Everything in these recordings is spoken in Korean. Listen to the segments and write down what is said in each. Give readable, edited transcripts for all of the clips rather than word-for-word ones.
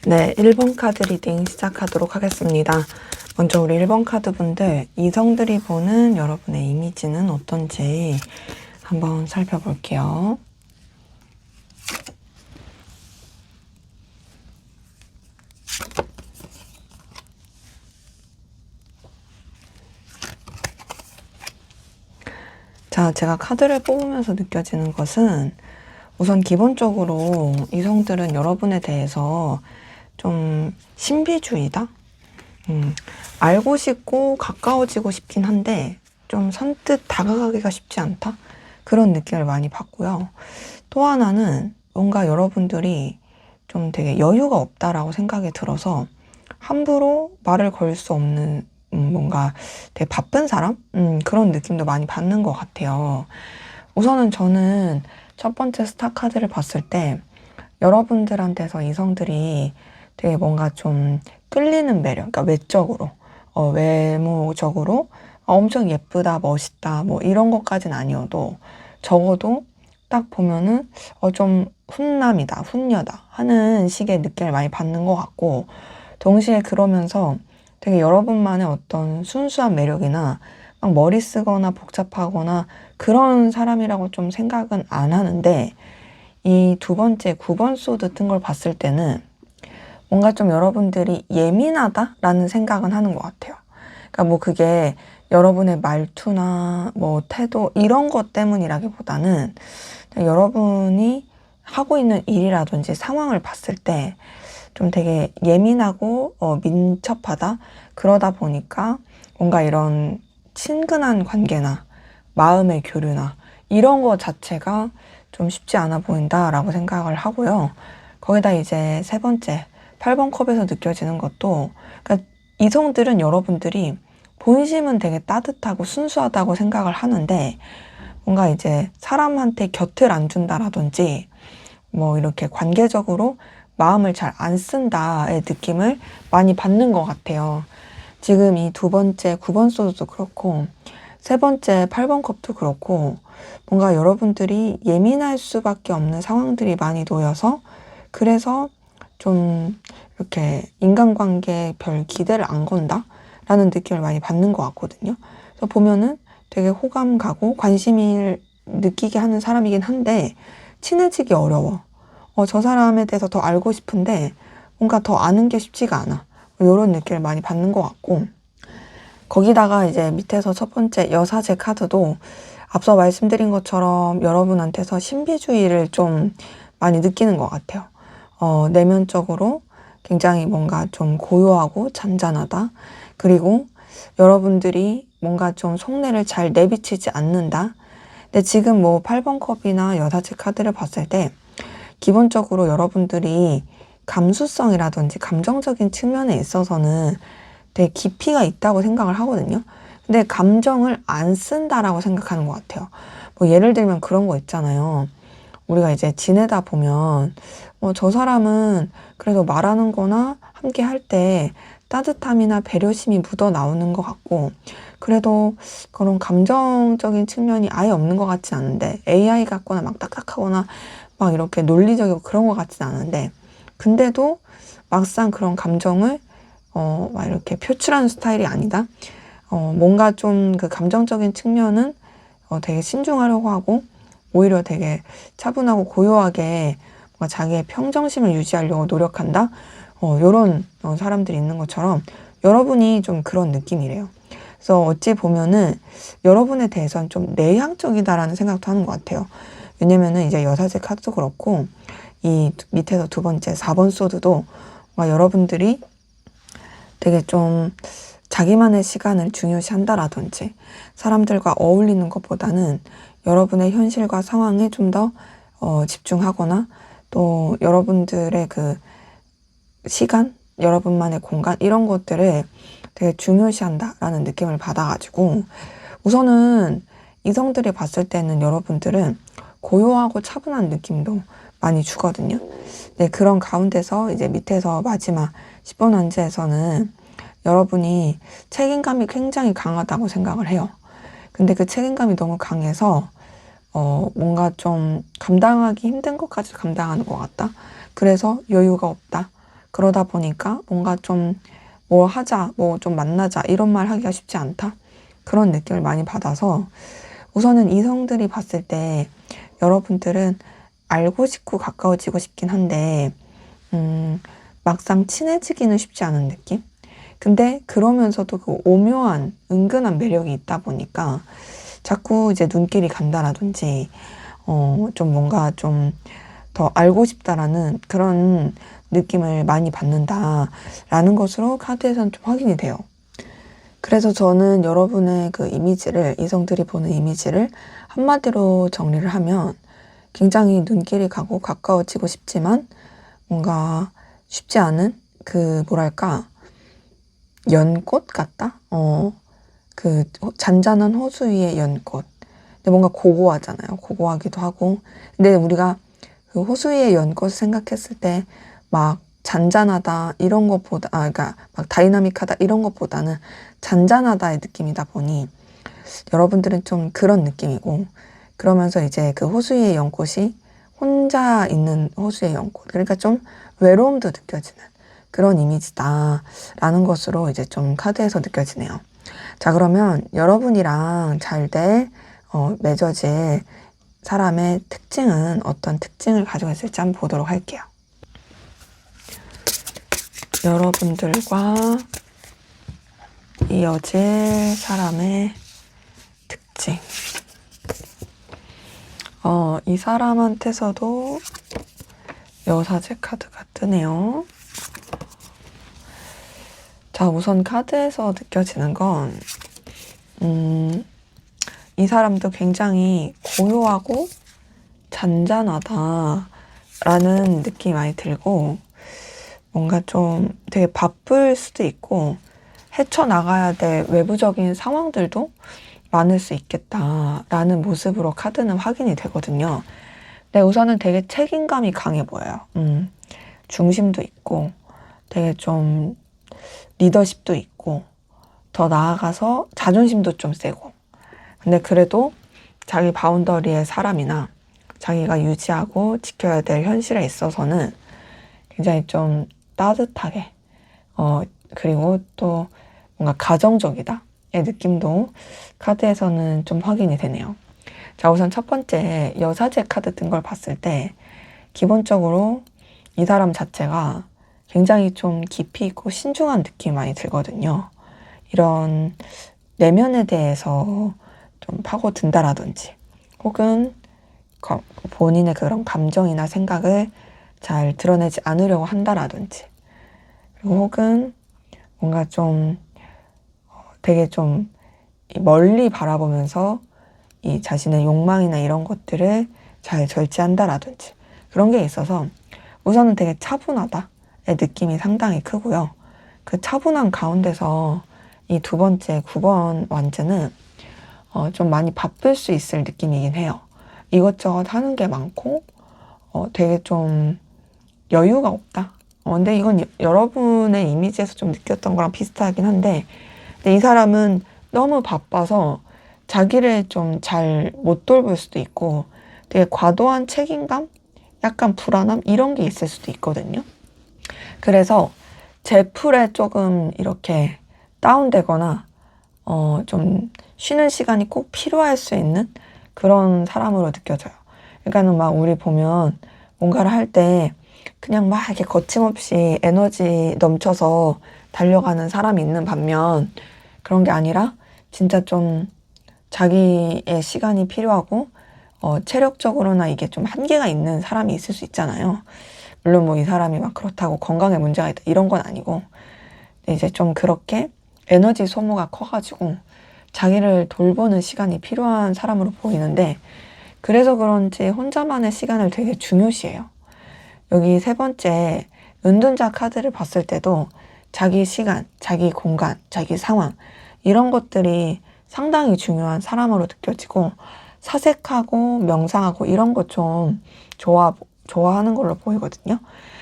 네, 1번 카드 리딩 시작하도록 하겠습니다. 먼저 우리 1번 카드 분들, 이성들이 보는 여러분의 이미지는 어떤지 한번 살펴볼게요. 자, 제가 카드를 뽑으면서 느껴지는 것은 우선 기본적으로 이성들은 여러분에 대해서 좀 신비주의다? 알고 싶고 가까워지고 싶긴 한데 좀 선뜻 다가가기가 쉽지 않다? 그런 느낌을 많이 받고요. 또 하나는 뭔가 여러분들이 좀 되게 여유가 없다라고 생각이 들어서 함부로 말을 걸 수 없는 뭔가 되게 바쁜 사람? 그런 느낌도 많이 받는 것 같아요. 우선은 저는 첫 번째 스타 카드를 봤을 때 여러분들한테서 이성들이 되게 뭔가 좀 끌리는 매력, 그러니까 외적으로, 외모적으로 엄청 예쁘다, 멋있다, 뭐 이런 것까진 아니어도 적어도 딱 보면은 좀 훈남이다, 훈녀다 하는 식의 느낌을 많이 받는 것 같고, 동시에 그러면서 되게 여러분만의 어떤 순수한 매력이나 막 머리 쓰거나 복잡하거나 그런 사람이라고 좀 생각은 안 하는데, 이 두 번째 9번 소드 뜬 걸 봤을 때는 뭔가 좀 여러분들이 예민하다라는 생각은 하는 것 같아요. 그러니까 뭐 그게 여러분의 말투나 뭐 태도 이런 것 때문이라기보다는 여러분이 하고 있는 일이라든지 상황을 봤을 때 좀 되게 예민하고 민첩하다. 그러다 보니까 뭔가 이런 친근한 관계나 마음의 교류나 이런 거 자체가 좀 쉽지 않아 보인다라고 생각을 하고요. 거기다 이제 세 번째 8번 컵에서 느껴지는 것도, 그러니까 이성들은 여러분들이 본심은 되게 따뜻하고 순수하다고 생각을 하는데 뭔가 이제 사람한테 곁을 안 준다라든지 뭐 이렇게 관계적으로 마음을 잘 안 쓴다의 느낌을 많이 받는 것 같아요. 지금 이 두 번째 9번 소드도 그렇고 세 번째 8번 컵도 그렇고 뭔가 여러분들이 예민할 수밖에 없는 상황들이 많이 놓여서 그래서 좀 이렇게 인간관계에 별 기대를 안 건다 라는 느낌을 많이 받는 것 같거든요. 그래서 보면은 되게 호감 가고 관심을 느끼게 하는 사람이긴 한데 친해지기 어려워. 저 사람에 대해서 더 알고 싶은데 뭔가 더 아는 게 쉽지가 않아. 이런 느낌을 많이 받는 것 같고, 거기다가 이제 밑에서 첫 번째 여사제 카드도 앞서 말씀드린 것처럼 여러분한테서 신비주의를 좀 많이 느끼는 것 같아요. 내면적으로 굉장히 뭔가 좀 고요하고 잔잔하다. 그리고 여러분들이 뭔가 좀 속내를 잘 내비치지 않는다. 근데 지금 뭐 8번 컵이나 여사제 카드를 봤을 때 기본적으로 여러분들이 감수성이라든지 감정적인 측면에 있어서는 되게 깊이가 있다고 생각을 하거든요. 근데 감정을 안 쓴다라고 생각하는 것 같아요. 뭐 예를 들면 그런 거 있잖아요. 우리가 이제 지내다 보면 저 사람은 그래도 말하는 거나 함께 할 때 따뜻함이나 배려심이 묻어 나오는 것 같고 그래도 그런 감정적인 측면이 아예 없는 것 같진 않은데 AI 같거나 막 딱딱하거나 막 이렇게 논리적이고 그런 것 같진 않은데 근데도 막상 그런 감정을 막 이렇게 표출하는 스타일이 아니다. 뭔가 좀 그 감정적인 측면은 되게 신중하려고 하고 오히려 되게 차분하고 고요하게 뭔가 자기의 평정심을 유지하려고 노력한다. 요런 사람들이 있는 것처럼 여러분이 좀 그런 느낌이래요. 그래서 어찌 보면은 여러분에 대해서는 좀 내향적이다라는 생각도 하는 것 같아요. 왜냐면은 이제 여사제 카드도 그렇고 이 밑에서 두 번째 4번 소드도 여러분들이 되게 좀 자기만의 시간을 중요시한다라든지 사람들과 어울리는 것보다는 여러분의 현실과 상황에 좀 더 집중하거나 또 여러분들의 그 시간, 여러분만의 공간 이런 것들을 되게 중요시한다라는 느낌을 받아가지고 우선은 이성들이 봤을 때는 여러분들은 고요하고 차분한 느낌도 많이 주거든요. 네, 그런 가운데서 이제 밑에서 마지막 10번 안지에서는 여러분이 책임감이 굉장히 강하다고 생각을 해요. 근데 그 책임감이 너무 강해서 뭔가 좀 감당하기 힘든 것까지 감당하는 것 같다. 그래서 여유가 없다. 그러다 보니까 뭔가 좀 뭐 하자, 뭐 좀 만나자 이런 말 하기가 쉽지 않다. 그런 느낌을 많이 받아서 우선은 이성들이 봤을 때 여러분들은 알고 싶고 가까워지고 싶긴 한데 막상 친해지기는 쉽지 않은 느낌? 근데 그러면서도 그 오묘한 은근한 매력이 있다 보니까 자꾸 이제 눈길이 간다라든지 좀 뭔가 좀 더 알고 싶다라는 그런 느낌을 많이 받는다라는 것으로 카드에서는 좀 확인이 돼요. 그래서 저는 여러분의 그 이미지를 이성들이 보는 이미지를 한마디로 정리를 하면 굉장히 눈길이 가고 가까워지고 싶지만 뭔가 쉽지 않은 그 뭐랄까 연꽃 같다? 그 잔잔한 호수 위의 연꽃. 근데 뭔가 고고하잖아요. 고고하기도 하고. 근데 우리가 그 호수 위의 연꽃을 생각했을 때 막 잔잔하다 이런 것보다 그러니까 막 다이나믹하다 이런 것보다는 잔잔하다의 느낌이다 보니 여러분들은 좀 그런 느낌이고 그러면서 이제 그 호수 위의 연꽃이 혼자 있는 호수의 연꽃. 그러니까 좀 외로움도 느껴지는 그런 이미지다라는 것으로 이제 좀 카드에서 느껴지네요. 자, 그러면 여러분이랑 잘 맺어질 사람의 특징은 어떤 특징을 가지고 있을지 한번 보도록 할게요. 여러분들과 이어질 사람의 특징. 이 사람한테서도 여사제 카드가 뜨네요. 자, 우선 카드에서 느껴지는 건, 이 사람도 굉장히 고요하고 잔잔하다라는 느낌이 많이 들고, 뭔가 좀 되게 바쁠 수도 있고, 헤쳐나가야 될 외부적인 상황들도 많을 수 있겠다라는 모습으로 카드는 확인이 되거든요. 근데 우선은 되게 책임감이 강해 보여요. 중심도 있고, 되게 좀 리더십도 있고, 더 나아가서 자존심도 좀 세고. 근데 그래도 자기 바운더리의 사람이나 자기가 유지하고 지켜야 될 현실에 있어서는 굉장히 좀 따뜻하게, 그리고 또 뭔가 가정적이다의 느낌도 카드에서는 좀 확인이 되네요. 자, 우선 첫 번째 여사제 카드 뜬 걸 봤을 때 기본적으로 이 사람 자체가 굉장히 좀 깊이 있고 신중한 느낌이 많이 들거든요. 이런 내면에 대해서 좀 파고든다라든지, 혹은 본인의 그런 감정이나 생각을 잘 드러내지 않으려고 한다라든지, 그리고 혹은 뭔가 좀 되게 좀 멀리 바라보면서 이 자신의 욕망이나 이런 것들을 잘 절제한다라든지, 그런 게 있어서 우선은 되게 차분하다의 느낌이 상당히 크고요. 그 차분한 가운데서 이 두 번째 9번 완즈는 좀 많이 바쁠 수 있을 느낌이긴 해요. 이것저것 하는 게 많고 되게 좀 여유가 없다. 근데 이건 여러분의 이미지에서 좀 느꼈던 거랑 비슷하긴 한데, 근데 이 사람은 너무 바빠서 자기를 좀 잘 못 돌볼 수도 있고, 되게 과도한 책임감? 약간 불안함? 이런 게 있을 수도 있거든요. 그래서 제풀에 조금 이렇게 다운되거나, 좀 쉬는 시간이 꼭 필요할 수 있는 그런 사람으로 느껴져요. 그러니까는 막 우리 보면 뭔가를 할 때 그냥 막 이렇게 거침없이 에너지 넘쳐서 달려가는 사람이 있는 반면, 그런 게 아니라 진짜 좀 자기의 시간이 필요하고 체력적으로나 이게 좀 한계가 있는 사람이 있을 수 있잖아요. 물론 뭐 이 사람이 막 그렇다고 건강에 문제가 있다 이런 건 아니고, 근데 이제 좀 그렇게 에너지 소모가 커가지고 자기를 돌보는 시간이 필요한 사람으로 보이는데, 그래서 그런지 혼자만의 시간을 되게 중요시해요. 여기 세 번째 은둔자 카드를 봤을 때도 자기 시간, 자기 공간, 자기 상황, 이런 것들이 상당히 중요한 사람으로 느껴지고, 사색하고 명상하고 이런 거 좀 좋아하는 걸로 보이거든요.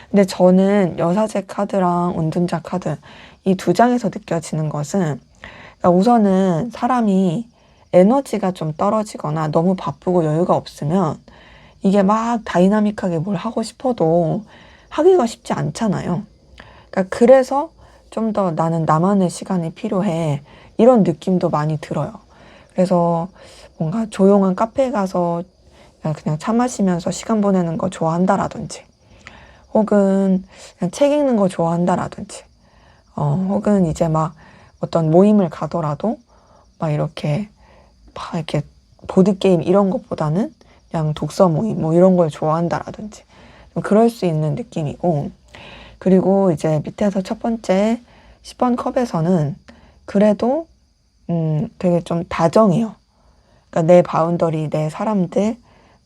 근데 저는 여사제 카드랑 은둔자 카드 이 두 장에서 느껴지는 것은, 그러니까 우선은 사람이 에너지가 좀 떨어지거나 너무 바쁘고 여유가 없으면 이게 막 다이나믹하게 뭘 하고 싶어도 하기가 쉽지 않잖아요. 그러니까 그래서 좀 더 나는 나만의 시간이 필요해, 이런 느낌도 많이 들어요. 그래서 뭔가 조용한 카페에 가서 그냥 차 마시면서 시간 보내는 거 좋아한다라든지, 혹은 그냥 책 읽는 거 좋아한다라든지, 혹은 이제 막 어떤 모임을 가더라도 막 이렇게 보드게임 이런 것보다는 그냥 독서 모임 뭐 이런 걸 좋아한다라든지, 좀 그럴 수 있는 느낌이고, 그리고 이제 밑에서 첫 번째 10번 컵에서는 그래도 되게 좀 다정해요. 그러니까 내 바운더리, 내 사람들,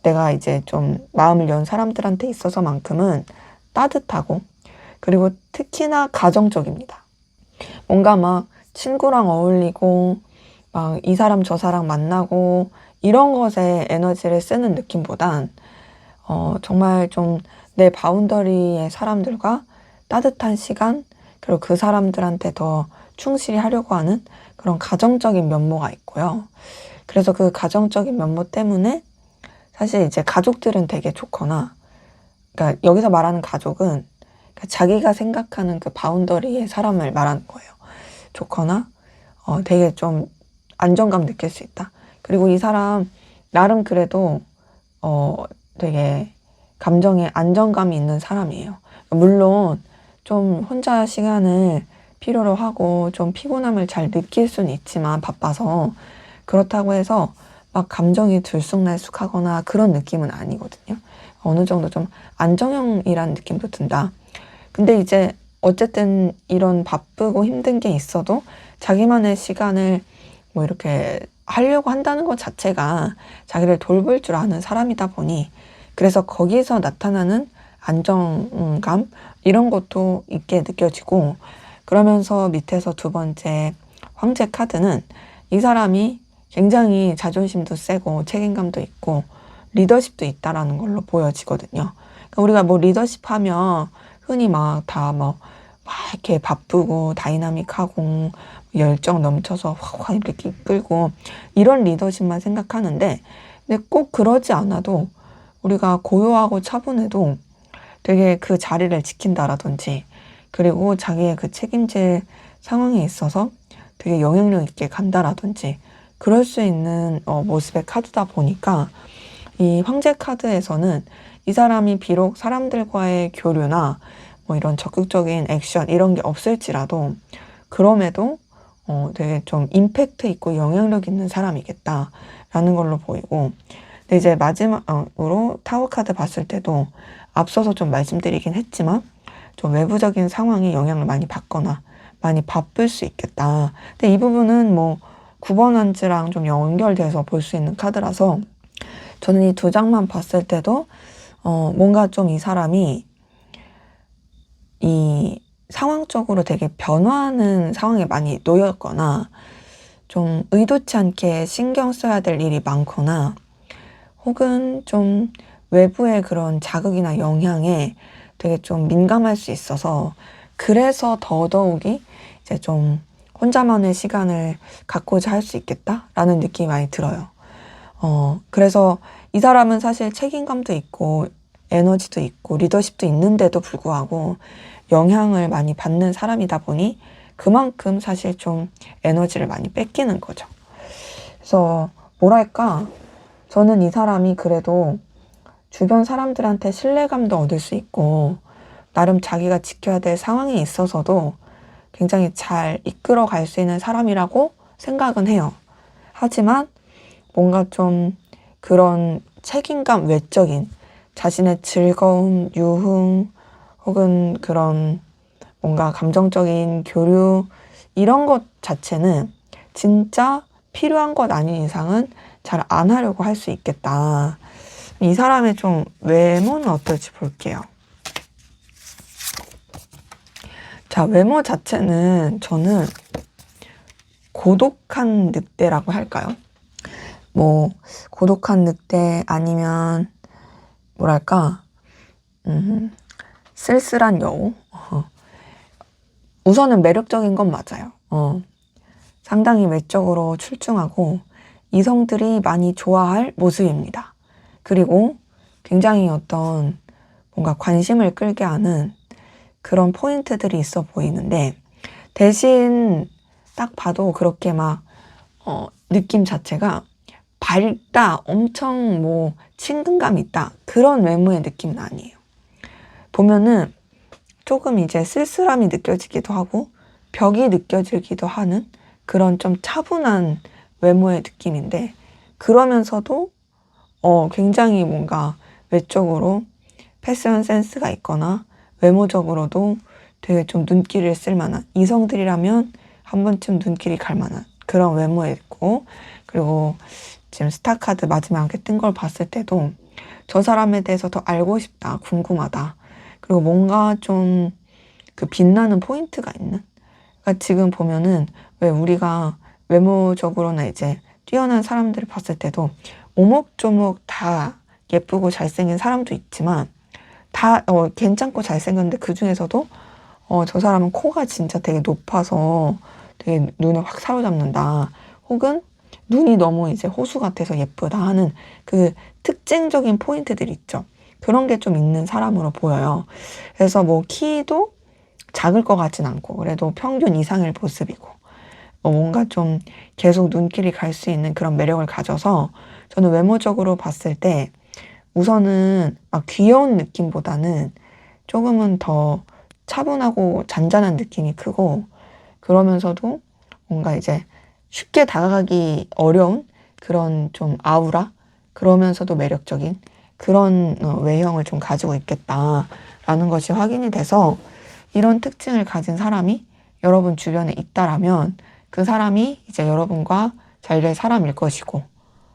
내가 이제 좀 마음을 연 사람들한테 있어서만큼은 따뜻하고, 그리고 특히나 가정적입니다. 뭔가 막 친구랑 어울리고 막 이 사람 저 사람 만나고 이런 것에 에너지를 쓰는 느낌보단 정말 좀 내 바운더리의 사람들과 따뜻한 시간, 그리고 그 사람들한테 더 충실히 하려고 하는 그런 가정적인 면모가 있고요. 그래서 그 가정적인 면모 때문에 사실 이제 가족들은 되게 좋거나, 그러니까 여기서 말하는 가족은 그러니까 자기가 생각하는 그 바운더리의 사람을 말하는 거예요. 좋거나 되게 좀 안정감 느낄 수 있다. 그리고 이 사람 나름 그래도 되게 감정에 안정감이 있는 사람이에요. 물론 좀 혼자 시간을 필요로 하고 좀 피곤함을 잘 느낄 수는 있지만 바빠서, 그렇다고 해서 막 감정이 들쑥날쑥하거나 그런 느낌은 아니거든요. 어느 정도 좀 안정형이라는 느낌도 든다. 근데 이제 어쨌든 이런 바쁘고 힘든 게 있어도 자기만의 시간을 뭐 이렇게 하려고 한다는 것 자체가 자기를 돌볼 줄 아는 사람이다 보니, 그래서 거기서 나타나는 안정감 이런 것도 있게 느껴지고, 그러면서 밑에서 두 번째 황제 카드는 이 사람이 굉장히 자존심도 세고 책임감도 있고 리더십도 있다라는 걸로 보여지거든요. 그러니까 우리가 뭐 리더십 하면 흔히 막 이렇게 바쁘고 다이나믹하고 열정 넘쳐서 확 이렇게 이끌고 이런 리더십만 생각하는데, 근데 꼭 그러지 않아도 우리가 고요하고 차분해도 되게 그 자리를 지킨다라든지, 그리고 자기의 그 책임질 상황에 있어서 되게 영향력 있게 간다라든지, 그럴 수 있는 모습의 카드다 보니까, 이 황제 카드에서는 이 사람이 비록 사람들과의 교류나 뭐 이런 적극적인 액션 이런 게 없을지라도, 그럼에도 되게 좀 임팩트 있고 영향력 있는 사람이겠다라는 걸로 보이고, 근데 이제 마지막으로 타워 카드 봤을 때도 앞서서 좀 말씀드리긴 했지만 좀 외부적인 상황에 영향을 많이 받거나 많이 바쁠 수 있겠다. 근데 이 부분은 뭐 9번 한지랑 좀 연결돼서 볼 수 있는 카드라서 저는 이 두 장만 봤을 때도 뭔가 좀 이 사람이 이 상황적으로 되게 변화하는 상황에 많이 놓였거나 좀 의도치 않게 신경 써야 될 일이 많거나 혹은 좀 외부의 그런 자극이나 영향에 되게 좀 민감할 수 있어서 그래서 더더욱이 이제 좀 혼자만의 시간을 갖고자 할 수 있겠다라는 느낌이 많이 들어요. 그래서 이 사람은 사실 책임감도 있고 에너지도 있고 리더십도 있는데도 불구하고 영향을 많이 받는 사람이다 보니 그만큼 사실 좀 에너지를 많이 뺏기는 거죠. 그래서 뭐랄까, 저는 이 사람이 그래도 주변 사람들한테 신뢰감도 얻을 수 있고 나름 자기가 지켜야 될 상황에 있어서도 굉장히 잘 이끌어 갈 수 있는 사람이라고 생각은 해요. 하지만 뭔가 좀 그런 책임감 외적인 자신의 즐거움, 유흥 혹은 그런 뭔가 감정적인 교류 이런 것 자체는 진짜 필요한 것 아닌 이상은 잘 안 하려고 할 수 있겠다. 이 사람의 좀 외모는 어떨지 볼게요. 자, 외모 자체는 저는 고독한 늑대라고 할까요? 뭐 고독한 늑대 아니면 뭐랄까 쓸쓸한 여우. 우선은 매력적인 건 맞아요. 상당히 외적으로 출중하고 이성들이 많이 좋아할 모습입니다. 그리고 굉장히 어떤 뭔가 관심을 끌게 하는 그런 포인트들이 있어 보이는데 대신 딱 봐도 그렇게 막 느낌 자체가 밝다, 엄청 뭐 친근감 있다 그런 외모의 느낌은 아니에요. 보면은 조금 이제 쓸쓸함이 느껴지기도 하고 벽이 느껴지기도 하는 그런 좀 차분한 외모의 느낌인데 그러면서도 굉장히 뭔가 외적으로 패션 센스가 있거나 외모적으로도 되게 좀 눈길을 쓸 만한 이성들이라면 한 번쯤 눈길이 갈 만한 그런 외모에 있고 그리고 지금 스타카드 마지막에 뜬 걸 봤을 때도 저 사람에 대해서 더 알고 싶다, 궁금하다. 그리고 뭔가 좀 그 빛나는 포인트가 있는. 그러니까 지금 보면은 왜 우리가 외모적으로나 이제 뛰어난 사람들을 봤을 때도 오목조목 다 예쁘고 잘생긴 사람도 있지만 다 괜찮고 잘생겼는데 그 중에서도 저 사람은 코가 진짜 되게 높아서 되게 눈을 확 사로잡는다. 혹은 눈이 너무 이제 호수 같아서 예쁘다 하는 그 특징적인 포인트들 있죠. 그런 게 좀 있는 사람으로 보여요. 그래서 뭐 키도 작을 것 같진 않고 그래도 평균 이상의 모습이고 뭔가 좀 계속 눈길이 갈 수 있는 그런 매력을 가져서 저는 외모적으로 봤을 때 우선은 막 귀여운 느낌보다는 조금은 더 차분하고 잔잔한 느낌이 크고 그러면서도 뭔가 이제 쉽게 다가가기 어려운 그런 좀 아우라 그러면서도 매력적인 그런 외형을 좀 가지고 있겠다라는 것이 확인이 돼서 이런 특징을 가진 사람이 여러분 주변에 있다라면 그 사람이 이제 여러분과 잘 될 사람일 것이고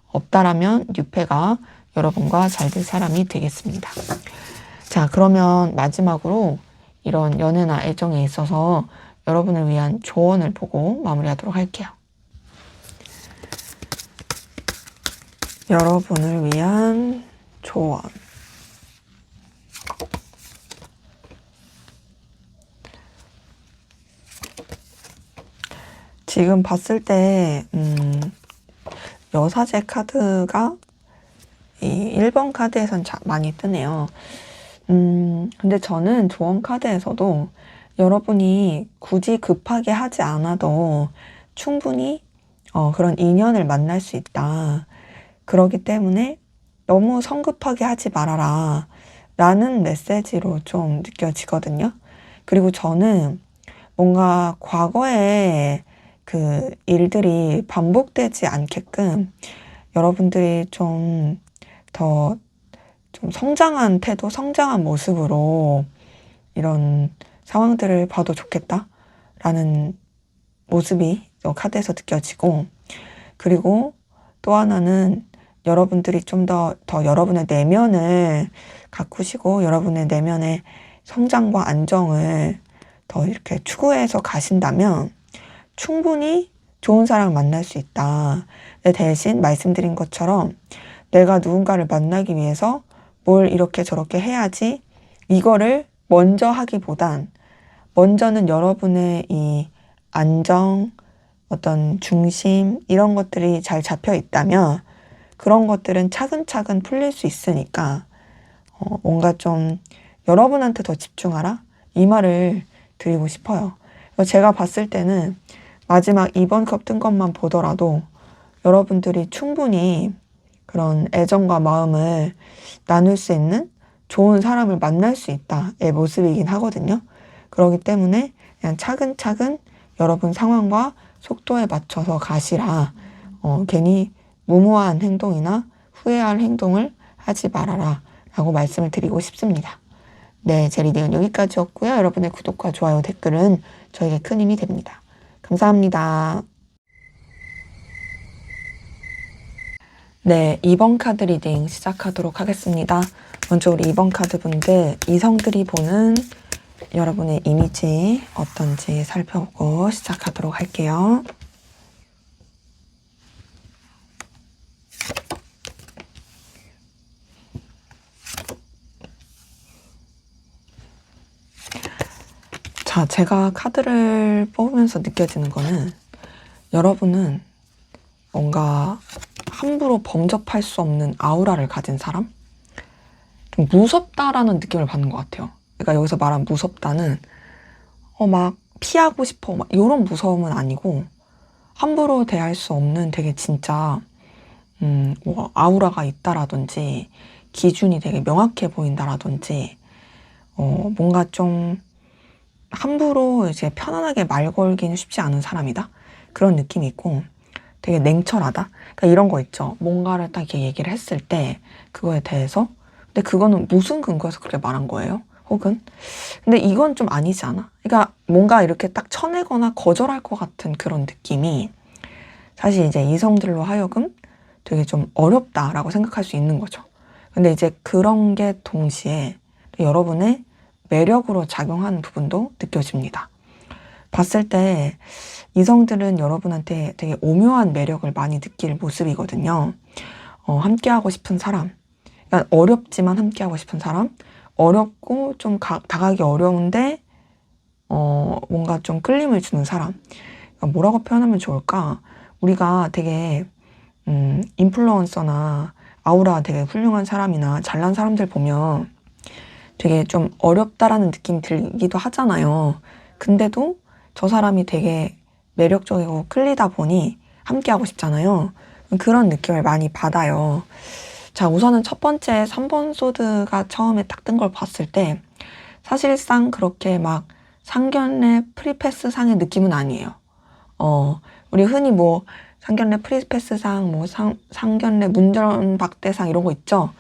없다라면 뉴페가 여러분과 잘 될 사람이 되겠습니다. 자, 그러면 마지막으로 이런 연애나 애정에 있어서 여러분을 위한 조언을 보고 마무리하도록 할게요. 여러분을 위한 조언. 지금 봤을 때 여사제 카드가 이 1번 카드에선 많이 뜨네요. 근데 저는 조언 카드에서도 여러분이 굳이 급하게 하지 않아도 충분히 그런 인연을 만날 수 있다. 그러기 때문에 너무 성급하게 하지 말아라 라는 메시지로 좀 느껴지거든요. 그리고 저는 뭔가 과거에 그 일들이 반복되지 않게끔 여러분들이 좀 더 좀 성장한 태도, 성장한 모습으로 이런 상황들을 봐도 좋겠다라는 모습이 카드에서 느껴지고, 그리고 또 하나는 여러분들이 좀 더 여러분의 내면을 가꾸시고 여러분의 내면의 성장과 안정을 더 이렇게 추구해서 가신다면 충분히 좋은 사람을 만날 수 있다. 대신 말씀드린 것처럼 내가 누군가를 만나기 위해서 뭘 이렇게 저렇게 해야지 이거를 먼저 하기보단 먼저는 여러분의 이 안정, 어떤 중심 이런 것들이 잘 잡혀 있다면 그런 것들은 차근차근 풀릴 수 있으니까 뭔가 좀 여러분한테 더 집중하라 이 말을 드리고 싶어요. 제가 봤을 때는 마지막 2번 컵 뜬 것만 보더라도 여러분들이 충분히 그런 애정과 마음을 나눌 수 있는 좋은 사람을 만날 수 있다의 모습이긴 하거든요. 그렇기 때문에 그냥 차근차근 여러분 상황과 속도에 맞춰서 가시라. 괜히 무모한 행동이나 후회할 행동을 하지 말아라 라고 말씀을 드리고 싶습니다. 네, 제 리딩은 여기까지였고요. 여러분의 구독과 좋아요, 댓글은 저에게 큰 힘이 됩니다. 감사합니다. 네, 2번 카드 리딩 시작하도록 하겠습니다. 먼저 우리 2번 카드 분들, 이성들이 보는 여러분의 이미지 어떤지 살펴보고 시작하도록 할게요. 자, 제가 카드를 뽑으면서 느껴지는 거는 여러분은 뭔가 함부로 범접할 수 없는 아우라를 가진 사람? 좀 무섭다라는 느낌을 받는 것 같아요. 그러니까 여기서 말한 무섭다는 막 피하고 싶어 막 이런 무서움은 아니고 함부로 대할 수 없는 되게 진짜 뭐 아우라가 있다라든지 기준이 되게 명확해 보인다라든지 뭔가 좀 함부로 이제 편안하게 말 걸기는 쉽지 않은 사람이다. 그런 느낌이 있고 되게 냉철하다. 그러니까 이런 거 있죠. 뭔가를 딱 이렇게 얘기를 했을 때 그거에 대해서 근데 그거는 무슨 근거에서 그렇게 말한 거예요? 혹은 근데 이건 좀 아니지 않아? 그러니까 뭔가 이렇게 딱 쳐내거나 거절할 것 같은 그런 느낌이 사실 이제 이성들로 하여금 되게 좀 어렵다라고 생각할 수 있는 거죠. 근데 이제 그런 게 동시에 여러분의 매력으로 작용하는 부분도 느껴집니다. 봤을 때 이성들은 여러분한테 되게 오묘한 매력을 많이 느낄 모습이거든요. 함께하고 싶은 사람, 그러니까 어렵지만 함께하고 싶은 사람, 어렵고 좀 다가가기 어려운데 뭔가 좀 끌림을 주는 사람. 그러니까 뭐라고 표현하면 좋을까? 우리가 되게 인플루언서나 아우라 되게 훌륭한 사람이나 잘난 사람들 보면 되게 좀 어렵다라는 느낌이 들기도 하잖아요. 근데도 저 사람이 되게 매력적이고 끌리다 보니 함께하고 싶잖아요. 그런 느낌을 많이 받아요. 자, 우선은 첫 번째 3번 소드가 처음에 딱 뜬 걸 봤을 때 사실상 그렇게 막 상견례 프리패스 상의 느낌은 아니에요. 우리 흔히 뭐 상견례 프리패스상, 뭐 상견례 문전박대상 이런 거 있죠.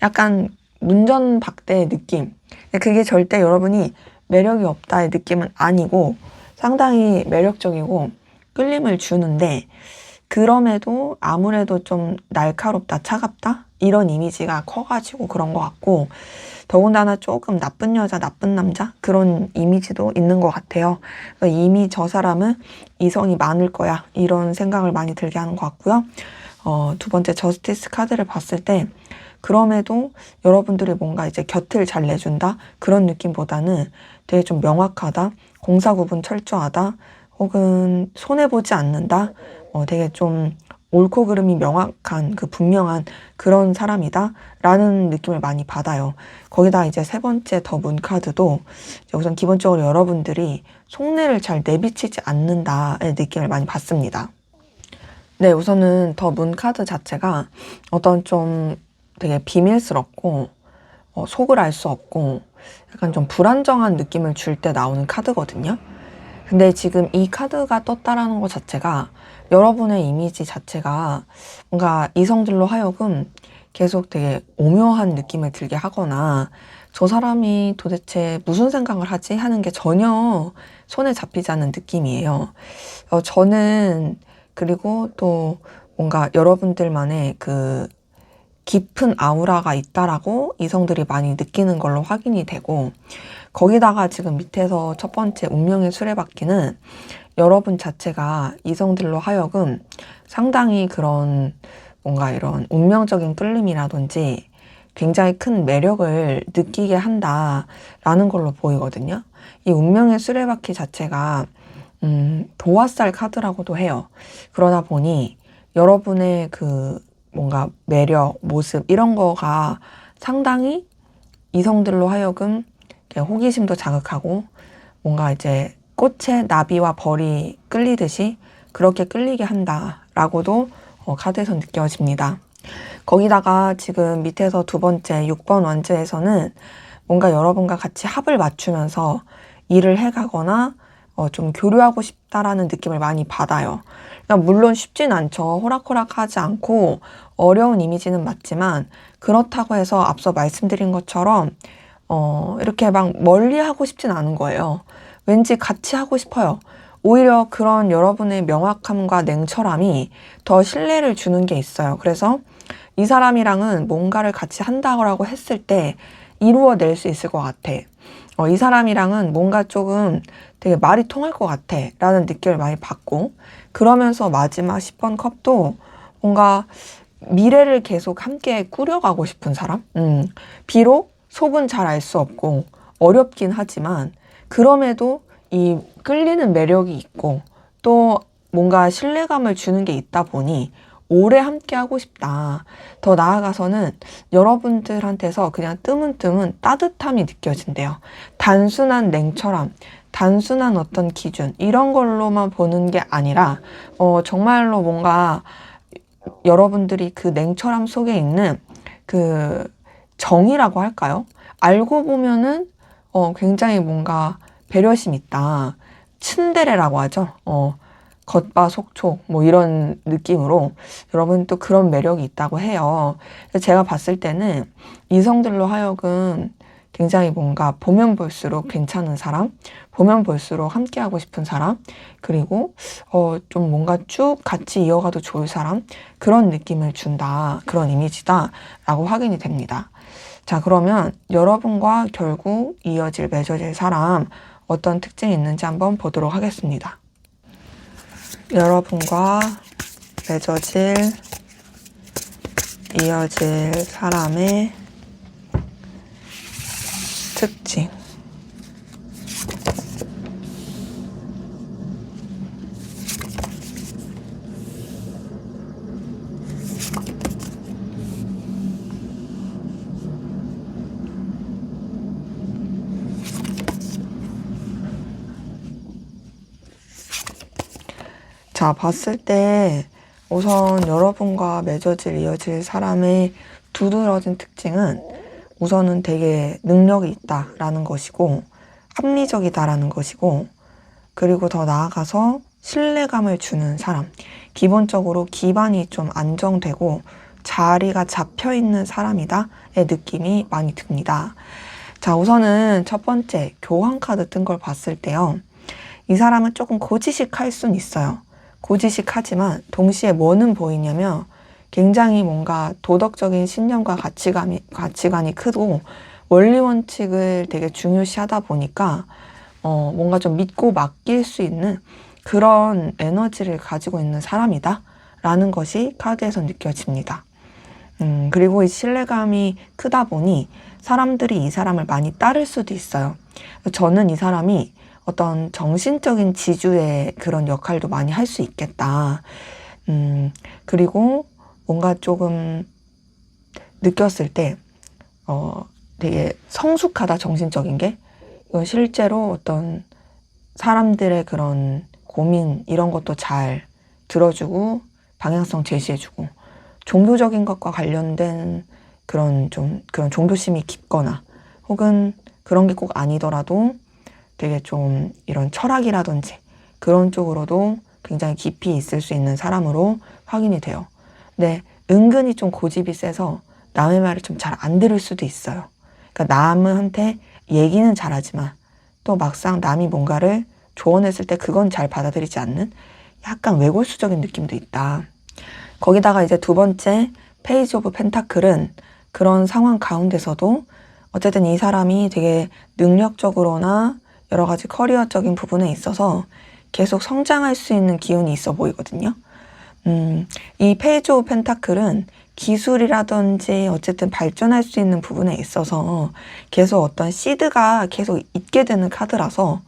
약간 문전박대의 느낌. 그게 절대 여러분이 매력이 없다의 느낌은 아니고 상당히 매력적이고 끌림을 주는데 그럼에도 아무래도 좀 날카롭다, 차갑다 이런 이미지가 커가지고 그런 것 같고 더군다나 조금 나쁜 여자, 나쁜 남자 그런 이미지도 있는 것 같아요. 이미 저 사람은 이성이 많을 거야 이런 생각을 많이 들게 하는 것 같고요. 두 번째 저스티스 카드를 봤을 때 그럼에도 여러분들이 뭔가 이제 곁을 잘 내준다 그런 느낌보다는 되게 좀 명확하다, 공사구분 철저하다, 혹은 손해보지 않는다, 되게 좀 옳고 그름이 명확한 그 분명한 그런 사람이다 라는 느낌을 많이 받아요. 거기다 이제 세 번째 더 문 카드도 우선 기본적으로 여러분들이 속내를 잘 내비치지 않는다의 느낌을 많이 받습니다. 네, 우선은 더 문 카드 자체가 어떤 좀 되게 비밀스럽고 속을 알 수 없고 약간 좀 불안정한 느낌을 줄 때 나오는 카드거든요. 근데 지금 이 카드가 떴다라는 것 자체가 여러분의 이미지 자체가 뭔가 이성들로 하여금 계속 되게 오묘한 느낌을 들게 하거나 저 사람이 도대체 무슨 생각을 하지? 하는 게 전혀 손에 잡히지 않는 느낌이에요. 저는 그리고 또 뭔가 여러분들만의 그 깊은 아우라가 있다라고 이성들이 많이 느끼는 걸로 확인이 되고 거기다가 지금 밑에서 첫 번째 운명의 수레바퀴는 여러분 자체가 이성들로 하여금 상당히 그런 뭔가 이런 운명적인 끌림이라든지 굉장히 큰 매력을 느끼게 한다라는 걸로 보이거든요. 이 운명의 수레바퀴 자체가 도화살 카드라고도 해요. 그러다 보니 여러분의 그 뭔가 매력, 모습 이런 거가 상당히 이성들로 하여금 호기심도 자극하고 뭔가 이제 꽃의 나비와 벌이 끌리듯이 그렇게 끌리게 한다라고도 카드에서 느껴집니다. 거기다가 지금 밑에서 두 번째 6번 원즈에서는 뭔가 여러분과 같이 합을 맞추면서 일을 해가거나 좀 교류하고 싶다라는 느낌을 많이 받아요. 그러니까 물론 쉽진 않죠. 호락호락하지 않고 어려운 이미지는 맞지만 그렇다고 해서 앞서 말씀드린 것처럼 이렇게 막 멀리 하고 싶진 않은 거예요. 왠지 같이 하고 싶어요. 오히려 그런 여러분의 명확함과 냉철함이 더 신뢰를 주는 게 있어요. 그래서 이 사람이랑은 뭔가를 같이 한다고 했을 때 이루어낼 수 있을 것 같아. 이 사람이랑은 뭔가 조금 되게 말이 통할 것 같아 라는 느낌을 많이 받고 그러면서 마지막 10번 컵도 뭔가 미래를 계속 함께 꾸려가고 싶은 사람? 비록 속은 잘 알 수 없고 어렵긴 하지만 그럼에도 이 끌리는 매력이 있고 또 뭔가 신뢰감을 주는 게 있다 보니 오래 함께 하고 싶다. 더 나아가서는 여러분들한테서 그냥 뜨문뜨문 따뜻함이 느껴진대요. 단순한 냉철함, 단순한 어떤 기준 이런 걸로만 보는 게 아니라 정말로 뭔가 여러분들이 그 냉철함 속에 있는 그 정이라고 할까요? 알고 보면은 굉장히 뭔가 배려심 있다. 츤데레라고 하죠. 겉바속촉 뭐 이런 느낌으로 여러분 또 그런 매력이 있다고 해요. 제가 봤을 때는 이성들로 하여금 굉장히 뭔가 보면 볼수록 괜찮은 사람, 보면 볼수록 함께하고 싶은 사람, 그리고 좀 뭔가 쭉 같이 이어가도 좋을 사람 그런 느낌을 준다. 그런 이미지다 라고 확인이 됩니다. 자, 그러면 여러분과 결국 이어질 맺어질 사람 어떤 특징이 있는지 한번 보도록 하겠습니다. 여러분과 맺어질 이어질 사람의 특징. 자, 봤을 때 우선 여러분과 맺어질 이어질 사람의 두드러진 특징은 우선은 되게 능력이 있다라는 것이고 합리적이다라는 것이고 그리고 더 나아가서 신뢰감을 주는 사람. 기본적으로 기반이 좀 안정되고 자리가 잡혀있는 사람이다의 느낌이 많이 듭니다. 자, 우선은 첫 번째 교황 카드 뜬 걸 봤을 때요. 이 사람은 조금 고지식할 순 있어요. 고지식하지만 동시에 뭐는 보이냐면 굉장히 뭔가 도덕적인 신념과 가치관이 크고 원리 원칙을 되게 중요시하다 보니까 뭔가 좀 믿고 맡길 수 있는 그런 에너지를 가지고 있는 사람이다 라는 것이 카드에서 느껴집니다. 그리고 이 신뢰감이 크다 보니 사람들이 이 사람을 많이 따를 수도 있어요. 저는 이 사람이 어떤 정신적인 지주의 그런 역할도 많이 할 수 있겠다. 그리고 뭔가 조금 느꼈을 때, 되게 성숙하다, 정신적인 게. 이건 실제로 어떤 사람들의 그런 고민, 이런 것도 잘 들어주고, 방향성 제시해주고, 종교적인 것과 관련된 그런 종교심이 깊거나, 혹은 그런 게 꼭 아니더라도 되게 좀 이런 철학이라든지 그런 쪽으로도 굉장히 깊이 있을 수 있는 사람으로 확인이 돼요. 근데 은근히 좀 고집이 세서 남의 말을 좀 잘 안 들을 수도 있어요. 그러니까 남한테 얘기는 잘하지만 또 막상 남이 뭔가를 조언했을 때 그건 잘 받아들이지 않는 약간 외골수적인 느낌도 있다. 거기다가 이제 두 번째 페이지 오브 펜타클은 그런 상황 가운데서도 어쨌든 이 사람이 되게 능력적으로나 여러 가지 커리어적인 부분에 있어서 계속 성장할 수 있는 기운이 있어 보이거든요. 이 페이지 오브 펜타클은 기술이라든지 어쨌든 발전할 수 있는 부분에 있어서 계속 어떤 시드가 계속 있게 되는 카드라서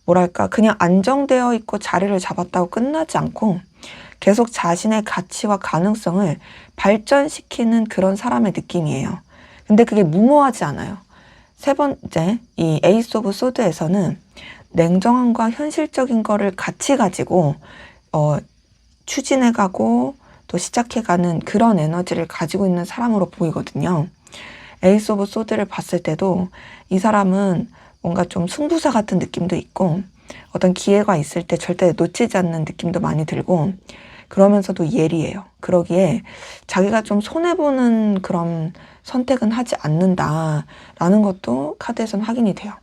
뭐랄까 그냥 안정되어 있고 자리를 잡았다고 끝나지 않고 계속 자신의 가치와 가능성을 발전시키는 그런 사람의 느낌이에요. 근데 그게 무모하지 않아요. 세 번째, 이 에이스 오브 소드에서는 냉정함과 현실적인 거를 같이 가지고 추진해가고 또 시작해가는 그런 에너지를 가지고 있는 사람으로 보이거든요. 에이스 오브 소드를 봤을 때도 이 사람은 뭔가 좀 승부사 같은 느낌도 있고 어떤 기회가 있을 때 절대 놓치지 않는 느낌도 많이 들고 그러면서도 예리해요. 그러기에 자기가 좀 손해보는 그런 선택은 하지 않는다라는 것도 카드에서는 확인이 돼요.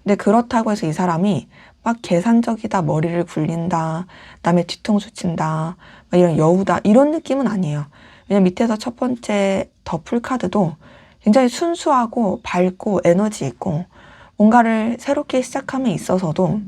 근데 그렇다고 해서 이 사람이 막 계산적이다, 머리를 굴린다, 남의 뒤통수 친다, 막 이런 여우다 이런 느낌은 아니에요. 왜냐면 밑에서 첫 번째 더풀 카드도 굉장히 순수하고 밝고 에너지 있고 뭔가를 새롭게 시작함에 있어서도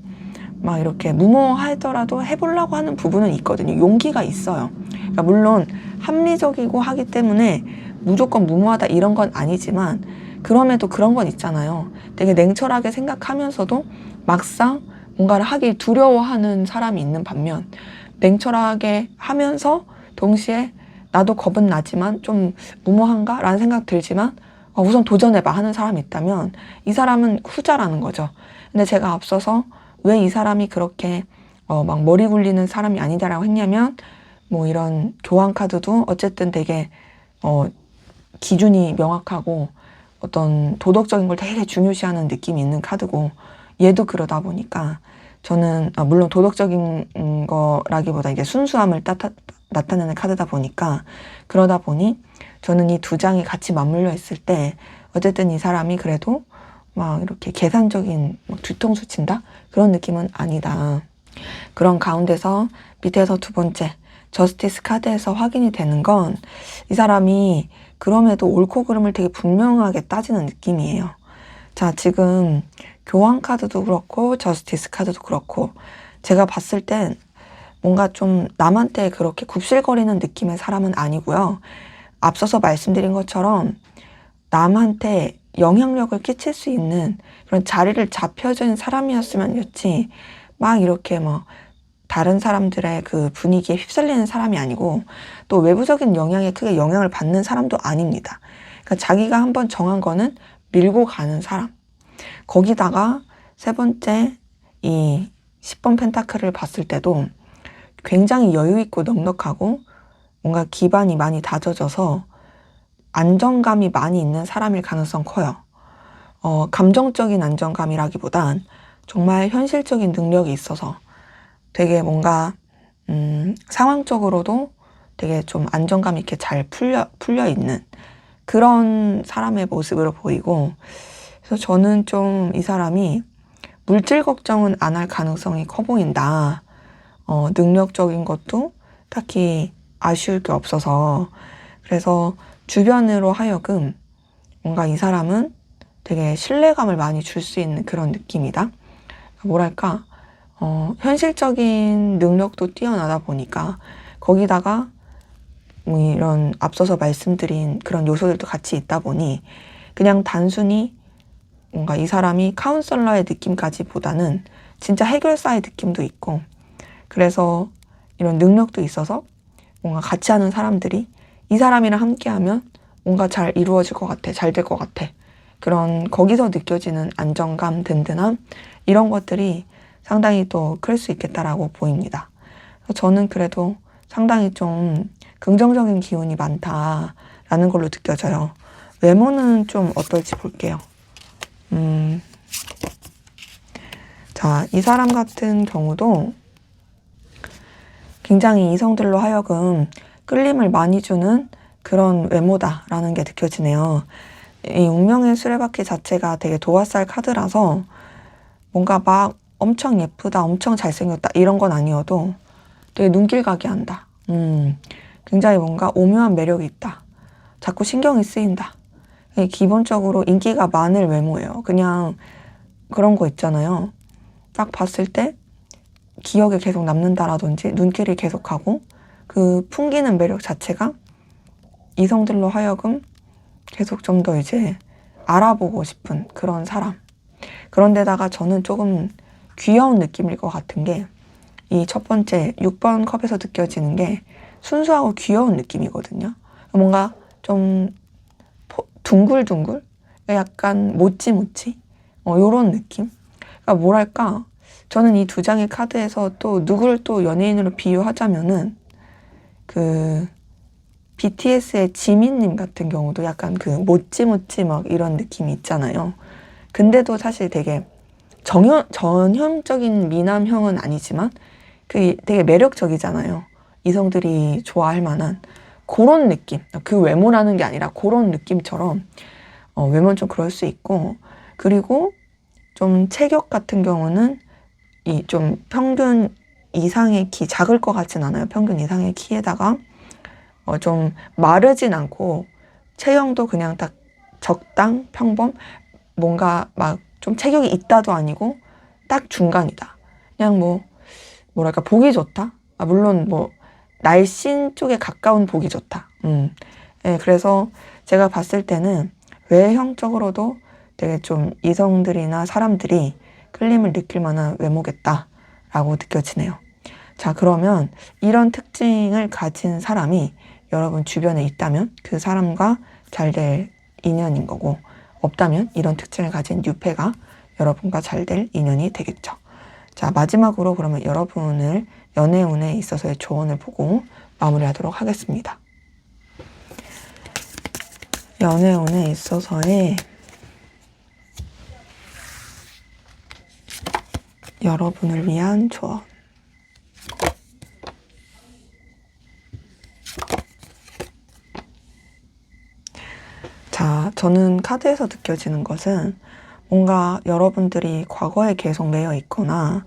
막 이렇게 무모하더라도 해보려고 하는 부분은 있거든요. 용기가 있어요. 그러니까 물론 합리적이고 하기 때문에 무조건 무모하다 이런 건 아니지만 그럼에도 그런 건 있잖아요. 되게 냉철하게 생각하면서도 막상 뭔가를 하기 두려워하는 사람이 있는 반면 냉철하게 하면서 동시에 나도 겁은 나지만 좀 무모한가? 라는 생각 들지만 우선 도전해봐 하는 사람이 있다면 이 사람은 후자라는 거죠. 근데 제가 앞서서 왜 이 사람이 그렇게 막 머리 굴리는 사람이 아니다라고 했냐면 뭐 이런 교황 카드도 어쨌든 되게 기준이 명확하고 어떤 도덕적인 걸 되게 중요시하는 느낌이 있는 카드고 얘도 그러다 보니까 저는 물론 도덕적인 거라기보다 이게 순수함을 나타내는 카드다 보니까 그러다 보니 저는 이 두 장이 같이 맞물려 있을 때 어쨌든 이 사람이 그래도 막 이렇게 계산적인 막 뒤통수 친다? 그런 느낌은 아니다. 그런 가운데서 밑에서 두 번째 저스티스 카드에서 확인이 되는 건 이 사람이 그럼에도 옳고 그름을 되게 분명하게 따지는 느낌이에요. 자, 지금 교황 카드도 그렇고 저스티스 카드도 그렇고 제가 봤을 땐 뭔가 좀 남한테 그렇게 굽실거리는 느낌의 사람은 아니고요. 앞서서 말씀드린 것처럼 남한테 영향력을 끼칠 수 있는 그런 자리를 잡혀진 사람이었으면 좋지 막 이렇게 뭐 다른 사람들의 그 분위기에 휩쓸리는 사람이 아니고 또 외부적인 영향에 크게 영향을 받는 사람도 아닙니다. 그러니까 자기가 한번 정한 거는 밀고 가는 사람. 거기다가 세 번째 이 10번 펜타클을 봤을 때도 굉장히 여유 있고 넉넉하고 뭔가 기반이 많이 다져져서 안정감이 많이 있는 사람일 가능성 커요. 감정적인 안정감이라기보단 정말 현실적인 능력이 있어서 되게 뭔가 상황적으로도 되게 좀 안정감 있게 잘 풀려 있는 그런 사람의 모습으로 보이고 그래서 저는 좀 이 사람이 물질 걱정은 안 할 가능성이 커 보인다. 능력적인 것도 딱히 아쉬울 게 없어서 그래서 주변으로 하여금 뭔가 이 사람은 되게 신뢰감을 많이 줄 수 있는 그런 느낌이다. 뭐랄까 현실적인 능력도 뛰어나다 보니까 거기다가 뭐 이런 앞서서 말씀드린 그런 요소들도 같이 있다 보니 그냥 단순히 뭔가 이 사람이 카운셀러의 느낌까지보다는 진짜 해결사의 느낌도 있고 그래서 이런 능력도 있어서 뭔가 같이 하는 사람들이 이 사람이랑 함께하면 뭔가 잘 이루어질 것 같아, 잘 될 것 같아. 그런 거기서 느껴지는 안정감, 든든함 이런 것들이 상당히 또 클 수 있겠다라고 보입니다. 저는 그래도 상당히 좀 긍정적인 기운이 많다라는 걸로 느껴져요. 외모는 좀 어떨지 볼게요. 자, 이 사람 같은 경우도 굉장히 이성들로 하여금 끌림을 많이 주는 그런 외모다라는 게 느껴지네요. 이 운명의 수레바퀴 자체가 되게 도화살 카드라서 뭔가 막 엄청 예쁘다, 엄청 잘생겼다 이런 건 아니어도 되게 눈길 가게 한다. 굉장히 뭔가 오묘한 매력이 있다. 자꾸 신경이 쓰인다. 기본적으로 인기가 많을 외모예요. 그냥 그런 거 있잖아요. 딱 봤을 때 기억에 계속 남는다라든지 눈길이 계속하고 그 풍기는 매력 자체가 이성들로 하여금 계속 좀 더 이제 알아보고 싶은 그런 사람. 그런데다가 저는 조금 귀여운 느낌일 것 같은 게 이 첫 번째 6번 컵에서 느껴지는 게 순수하고 귀여운 느낌이거든요. 뭔가 좀 둥글둥글? 약간 모찌모찌? 요런 느낌? 그러니까 뭐랄까 저는 이 두 장의 카드에서 또 누굴 또 연예인으로 비유하자면은 그 BTS의 지민님 같은 경우도 약간 그 모찌모찌 막 이런 느낌이 있잖아요. 근데도 사실 되게 전형적인 미남형은 아니지만 그 되게 매력적이잖아요. 이성들이 좋아할 만한 그런 느낌. 그 외모라는 게 아니라 그런 느낌처럼 외모는 좀 그럴 수 있고 그리고 좀 체격 같은 경우는 이 좀 평균 이상의 키, 작을 것 같진 않아요. 평균 이상의 키에다가 좀 마르진 않고 체형도 그냥 딱 적당, 평범, 뭔가 막 좀 체격이 있다도 아니고 딱 중간이다. 그냥 뭐랄까 보기 좋다. 물론 뭐 날씬 쪽에 가까운 보기 좋다. 네, 그래서 제가 봤을 때는 외형적으로도 되게 좀 이성들이나 사람들이 끌림을 느낄 만한 외모겠다라고 느껴지네요. 자, 그러면 이런 특징을 가진 사람이 여러분 주변에 있다면 그 사람과 잘 될 인연인 거고 없다면 이런 특징을 가진 뉴페가 여러분과 잘 될 인연이 되겠죠. 자, 마지막으로 그러면 여러분을 연애운에 있어서의 조언을 보고 마무리하도록 하겠습니다. 연애운에 있어서의 여러분을 위한 조언. 자, 저는 카드에서 느껴지는 것은 뭔가 여러분들이 과거에 계속 매여 있거나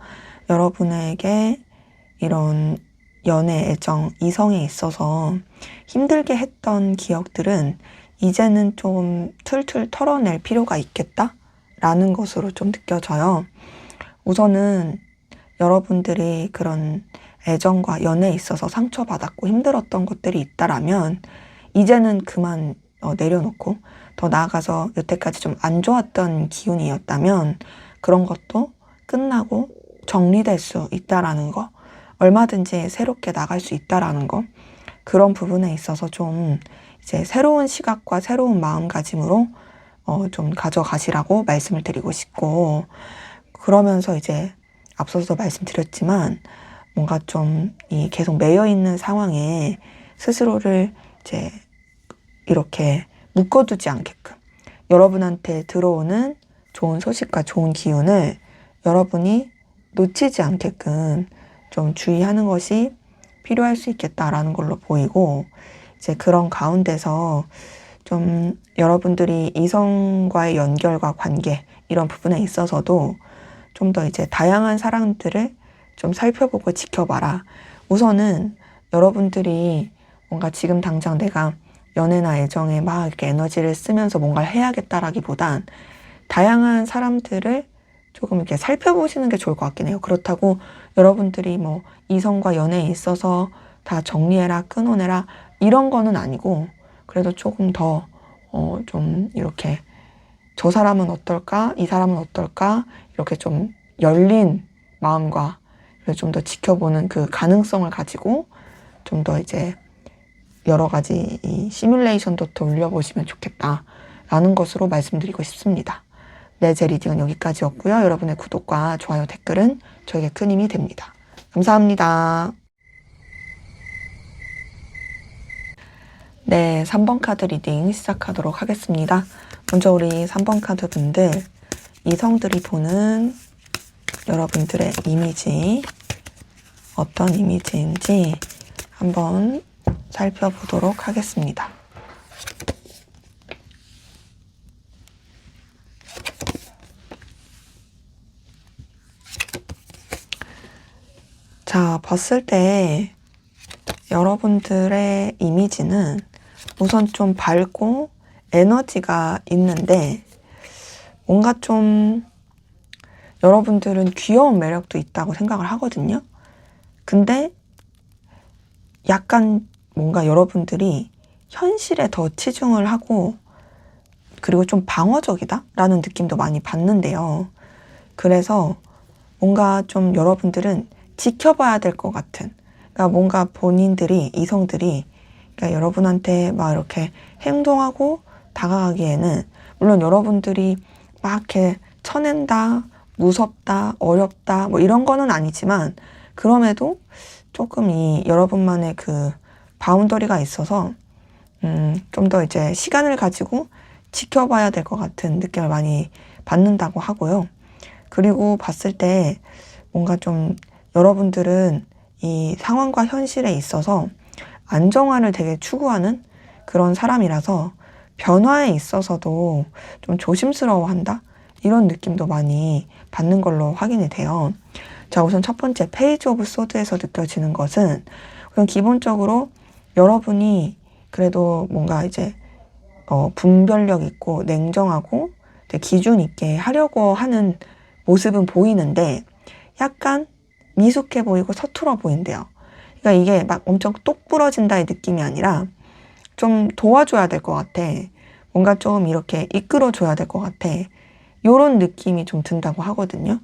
여러분에게 이런 연애, 애정, 이성에 있어서 힘들게 했던 기억들은 이제는 좀 툴툴 털어낼 필요가 있겠다라는 것으로 좀 느껴져요. 우선은 여러분들이 그런 애정과 연애에 있어서 상처받았고 힘들었던 것들이 있다라면 이제는 그만 내려놓고 더 나아가서 여태까지 좀 안 좋았던 기운이었다면 그런 것도 끝나고 정리될 수 있다라는 거, 얼마든지 새롭게 나갈 수 있다라는 거, 그런 부분에 있어서 좀 이제 새로운 시각과 새로운 마음가짐으로 좀 가져가시라고 말씀을 드리고 싶고, 그러면서 이제 앞서서 말씀드렸지만 뭔가 좀 이 계속 매여 있는 상황에 스스로를 이제 이렇게 묶어두지 않게끔 여러분한테 들어오는 좋은 소식과 좋은 기운을 여러분이 놓치지 않게끔 좀 주의하는 것이 필요할 수 있겠다라는 걸로 보이고, 이제 그런 가운데서 좀 여러분들이 이성과의 연결과 관계 이런 부분에 있어서도 좀 더 이제 다양한 사람들을 좀 살펴보고 지켜봐라. 우선은 여러분들이 뭔가 지금 당장 내가 연애나 애정에 막 이렇게 에너지를 쓰면서 뭔가를 해야겠다라기보단 다양한 사람들을 조금 이렇게 살펴보시는 게 좋을 것 같긴 해요. 그렇다고 여러분들이 뭐 이성과 연애에 있어서 다 정리해라, 끊어내라 이런 거는 아니고 그래도 조금 더 좀 이렇게 저 사람은 어떨까? 이 사람은 어떨까? 이렇게 좀 열린 마음과 좀 더 지켜보는 그 가능성을 가지고 좀 더 이제 여러 가지 이 시뮬레이션도 돌려보시면 좋겠다라는 것으로 말씀드리고 싶습니다. 네, 제 리딩은 여기까지였고요. 여러분의 구독과 좋아요, 댓글은 저에게 큰 힘이 됩니다. 감사합니다. 네, 3번 카드 리딩 시작하도록 하겠습니다. 먼저 우리 3번 카드 분들, 이성들이 보는 여러분들의 이미지 어떤 이미지인지 한번 살펴보도록 하겠습니다. 자, 봤을 때 여러분들의 이미지는 우선 좀 밝고 에너지가 있는데 뭔가 좀 여러분들은 귀여운 매력도 있다고 생각을 하거든요. 근데 약간 뭔가 여러분들이 현실에 더 치중을 하고 그리고 좀 방어적이다 라는 느낌도 많이 받는데요. 그래서 뭔가 좀 여러분들은 지켜봐야 될 것 같은, 그러니까 뭔가 본인들이, 이성들이 그러니까 여러분한테 막 이렇게 행동하고 다가가기에는 물론 여러분들이 막 이렇게 쳐낸다, 무섭다, 어렵다 뭐 이런 거는 아니지만 그럼에도 조금 이 여러분만의 그 바운더리가 있어서 좀 더 이제 시간을 가지고 지켜봐야 될 것 같은 느낌을 많이 받는다고 하고요. 그리고 봤을 때 뭔가 좀 여러분들은 이 상황과 현실에 있어서 안정화를 되게 추구하는 그런 사람이라서 변화에 있어서도 좀 조심스러워한다? 이런 느낌도 많이 받는 걸로 확인이 돼요. 자, 우선 첫 번째 페이지 오브 소드에서 느껴지는 것은 우선 기본적으로 여러분이 그래도 뭔가 이제 분별력 있고 냉정하고 되게 기준 있게 하려고 하는 모습은 보이는데 약간 미숙해 보이고 서툴어 보인대요. 그러니까 이게 막 엄청 똑 부러진다의 느낌이 아니라 좀 도와줘야 될 것 같아. 뭔가 좀 이렇게 이끌어줘야 될 것 같아. 요런 느낌이 좀 든다고 하거든요.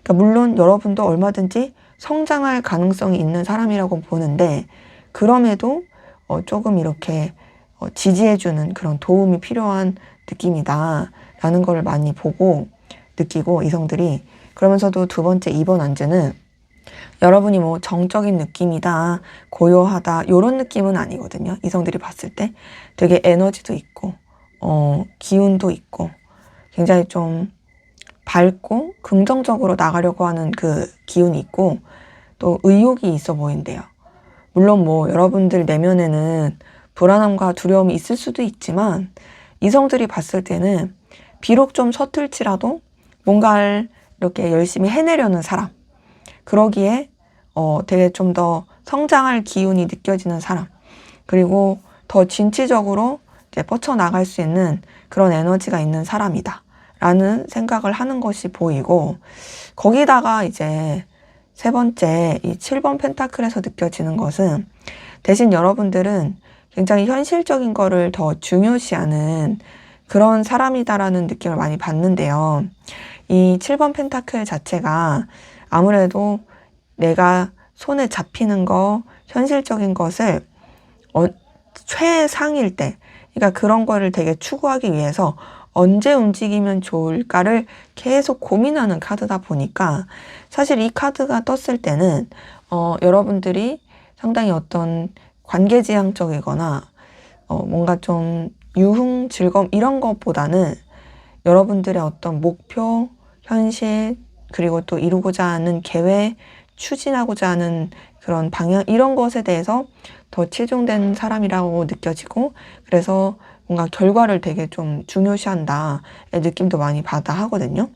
그러니까 물론 여러분도 얼마든지 성장할 가능성이 있는 사람이라고 보는데 그럼에도 조금 이렇게 지지해주는 그런 도움이 필요한 느낌이다 라는 걸 많이 보고 느끼고 이성들이 그러면서도 두 번째 2번 안제는 여러분이 뭐 정적인 느낌이다, 고요하다 이런 느낌은 아니거든요. 이성들이 봤을 때 되게 에너지도 있고 기운도 있고 굉장히 좀 밝고 긍정적으로 나가려고 하는 그 기운이 있고 또 의욕이 있어 보인대요. 물론 뭐 여러분들 내면에는 불안함과 두려움이 있을 수도 있지만 이성들이 봤을 때는 비록 좀 서툴지라도 뭔가를 이렇게 열심히 해내려는 사람, 그러기에 되게 좀 더 성장할 기운이 느껴지는 사람, 그리고 더 진취적으로 이제 뻗쳐나갈 수 있는 그런 에너지가 있는 사람이다 라는 생각을 하는 것이 보이고, 거기다가 이제 세 번째 이 7번 펜타클에서 느껴지는 것은 대신 여러분들은 굉장히 현실적인 거를 더 중요시하는 그런 사람이다라는 느낌을 많이 받는데요. 이 7번 펜타클 자체가 아무래도 내가 손에 잡히는 거, 현실적인 것을 최상일 때, 그러니까 그런 거를 되게 추구하기 위해서 언제 움직이면 좋을까를 계속 고민하는 카드다 보니까 사실 이 카드가 떴을 때는 여러분들이 상당히 어떤 관계지향적이거나 뭔가 좀 유흥, 즐거움 이런 것보다는 여러분들의 어떤 목표, 현실, 그리고 또 이루고자 하는 계획, 추진하고자 하는 그런 방향 이런 것에 대해서 더 치중된 사람이라고 느껴지고, 그래서 뭔가 결과를 되게 좀 중요시한다의 느낌도 많이 받아 하거든요.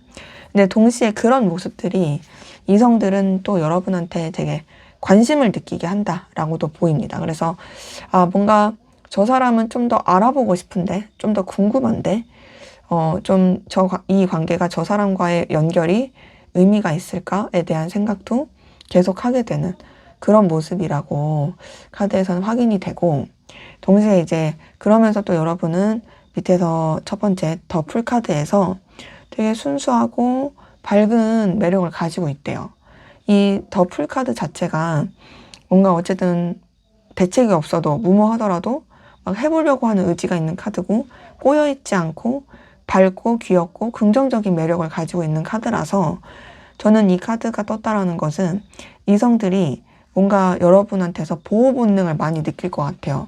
근데 동시에 그런 모습들이 이성들은 또 여러분한테 되게 관심을 느끼게 한다라고도 보입니다. 그래서 뭔가 저 사람은 좀 더 알아보고 싶은데, 좀 더 궁금한데, 좀 이 관계가 저 사람과의 연결이 의미가 있을까에 대한 생각도 계속 하게 되는 그런 모습이라고 카드에서는 확인이 되고, 동시에 이제 그러면서 또 여러분은 밑에서 첫 번째 더 풀카드에서 되게 순수하고 밝은 매력을 가지고 있대요. 이 더 풀카드 자체가 뭔가 어쨌든 대책이 없어도 무모하더라도 막 해보려고 하는 의지가 있는 카드고, 꼬여있지 않고 밝고 귀엽고 긍정적인 매력을 가지고 있는 카드라서 저는 이 카드가 떴다라는 것은 이성들이 뭔가 여러분한테서 보호 본능을 많이 느낄 것 같아요.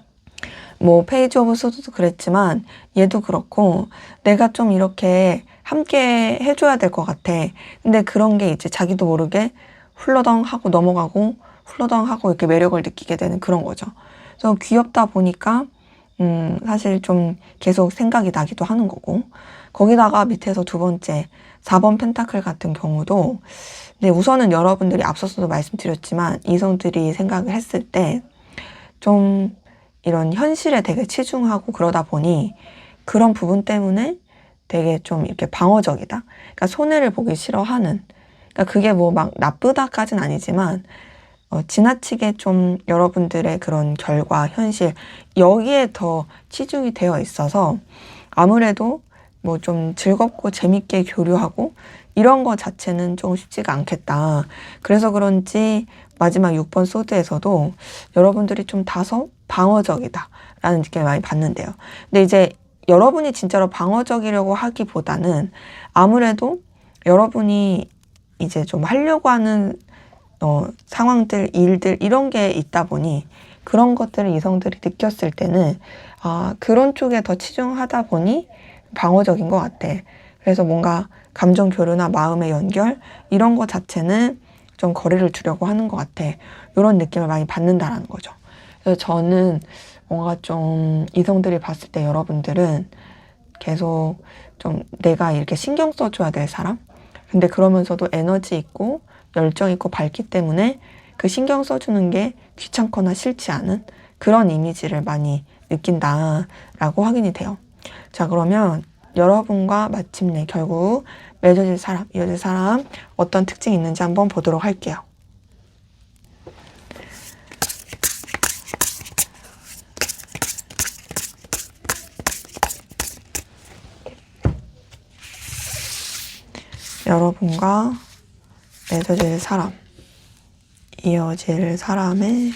뭐 페이지 오브 소드도 그랬지만 얘도 그렇고 내가 좀 이렇게 함께 해줘야 될 것 같아. 근데 그런 게 이제 자기도 모르게 훌러덩 하고 넘어가고 훌러덩 하고 이렇게 매력을 느끼게 되는 그런 거죠. 그래서 귀엽다 보니까 사실 좀 계속 생각이 나기도 하는 거고, 거기다가 밑에서 두 번째 4번 펜타클 같은 경우도, 네, 우선은 여러분들이 앞서서도 말씀드렸지만 이성들이 생각을 했을 때 좀 이런 현실에 되게 치중하고 그러다 보니 그런 부분 때문에 되게 좀 이렇게 방어적이다. 그러니까 손해를 보기 싫어하는. 그러니까 그게 뭐 막 나쁘다까진 아니지만 지나치게 좀 여러분들의 그런 결과, 현실 여기에 더 치중이 되어 있어서 아무래도 뭐 좀 즐겁고 재밌게 교류하고 이런 거 자체는 좀 쉽지가 않겠다. 그래서 그런지 마지막 6번 소드에서도 여러분들이 좀 다소 방어적이다 라는 느낌을 많이 받는데요. 근데 이제 여러분이 진짜로 방어적이려고 하기보다는 아무래도 여러분이 이제 좀 하려고 하는 상황들, 일들 이런 게 있다 보니 그런 것들을 이성들이 느꼈을 때는 그런 쪽에 더 치중하다 보니 방어적인 것 같아. 그래서 뭔가 감정 교류나 마음의 연결 이런 거 자체는 좀 거리를 두려고 하는 것 같아. 이런 느낌을 많이 받는다라는 거죠. 그래서 저는 뭔가 좀 이성들이 봤을 때 여러분들은 계속 좀 내가 이렇게 신경 써줘야 될 사람? 근데 그러면서도 에너지 있고 열정 있고 밝기 때문에 그 신경 써주는 게 귀찮거나 싫지 않은 그런 이미지를 많이 느낀다라고 확인이 돼요. 자, 그러면 여러분과 마침내 결국 맺어질 사람, 이어질 사람 어떤 특징이 있는지 한번 보도록 할게요. 여러분과 맺어질 사람, 이어질 사람의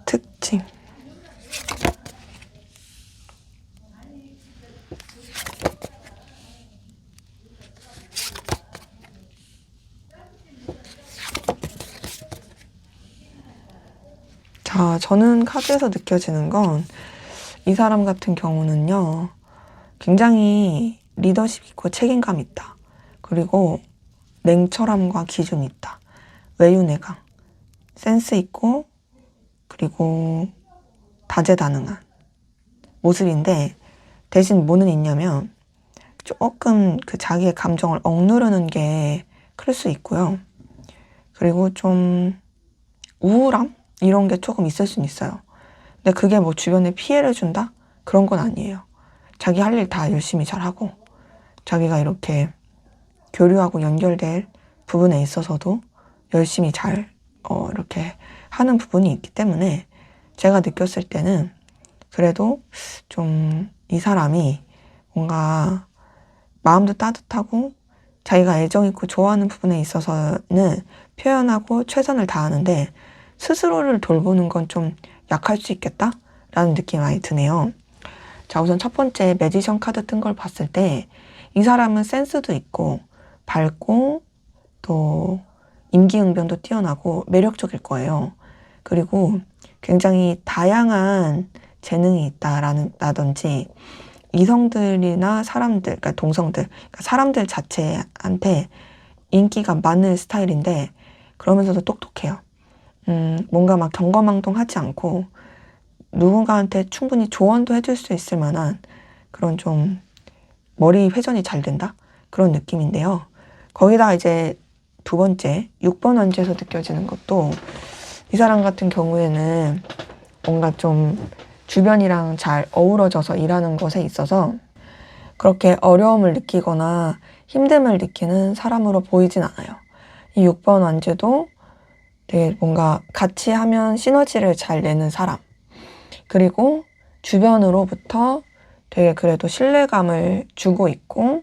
특징. 자, 저는 카드에서 느껴지는 건 이 사람 같은 경우는요, 굉장히 리더십 있고 책임감 있다. 그리고 냉철함과 기준이 있다. 외유내강, 센스 있고, 그리고 다재다능한 모습인데, 대신 뭐는 있냐면 조금 그 자기의 감정을 억누르는 게 클 수 있고요. 그리고 좀 우울함? 이런 게 조금 있을 수는 있어요. 근데 그게 뭐 주변에 피해를 준다? 그런 건 아니에요. 자기 할 일 다 열심히 잘하고 자기가 이렇게 교류하고 연결될 부분에 있어서도 열심히 잘 이렇게 하는 부분이 있기 때문에 제가 느꼈을 때는 그래도 좀 이 사람이 뭔가 마음도 따뜻하고 자기가 애정 있고 좋아하는 부분에 있어서는 표현하고 최선을 다하는데 스스로를 돌보는 건 좀 약할 수 있겠다? 라는 느낌이 많이 드네요. 자, 우선 첫 번째 매지션 카드 뜬 걸 봤을 때 이 사람은 센스도 있고 밝고 또 임기응변도 뛰어나고 매력적일 거예요. 그리고 굉장히 다양한 재능이 있다라든지 이성들이나 사람들, 그러니까 동성들, 그러니까 사람들 자체한테 인기가 많은 스타일인데 그러면서도 똑똑해요. 뭔가 막 경거망동하지 않고 누군가한테 충분히 조언도 해줄 수 있을 만한 그런 좀 머리 회전이 잘 된다? 그런 느낌인데요. 거기다 이제 두 번째, 6번 원지에서 느껴지는 것도 이 사람 같은 경우에는 뭔가 좀 주변이랑 잘 어우러져서 일하는 것에 있어서 그렇게 어려움을 느끼거나 힘듦을 느끼는 사람으로 보이진 않아요. 이 6번 원지도 되게 뭔가 같이 하면 시너지를 잘 내는 사람. 그리고 주변으로부터 되게 그래도 신뢰감을 주고 있고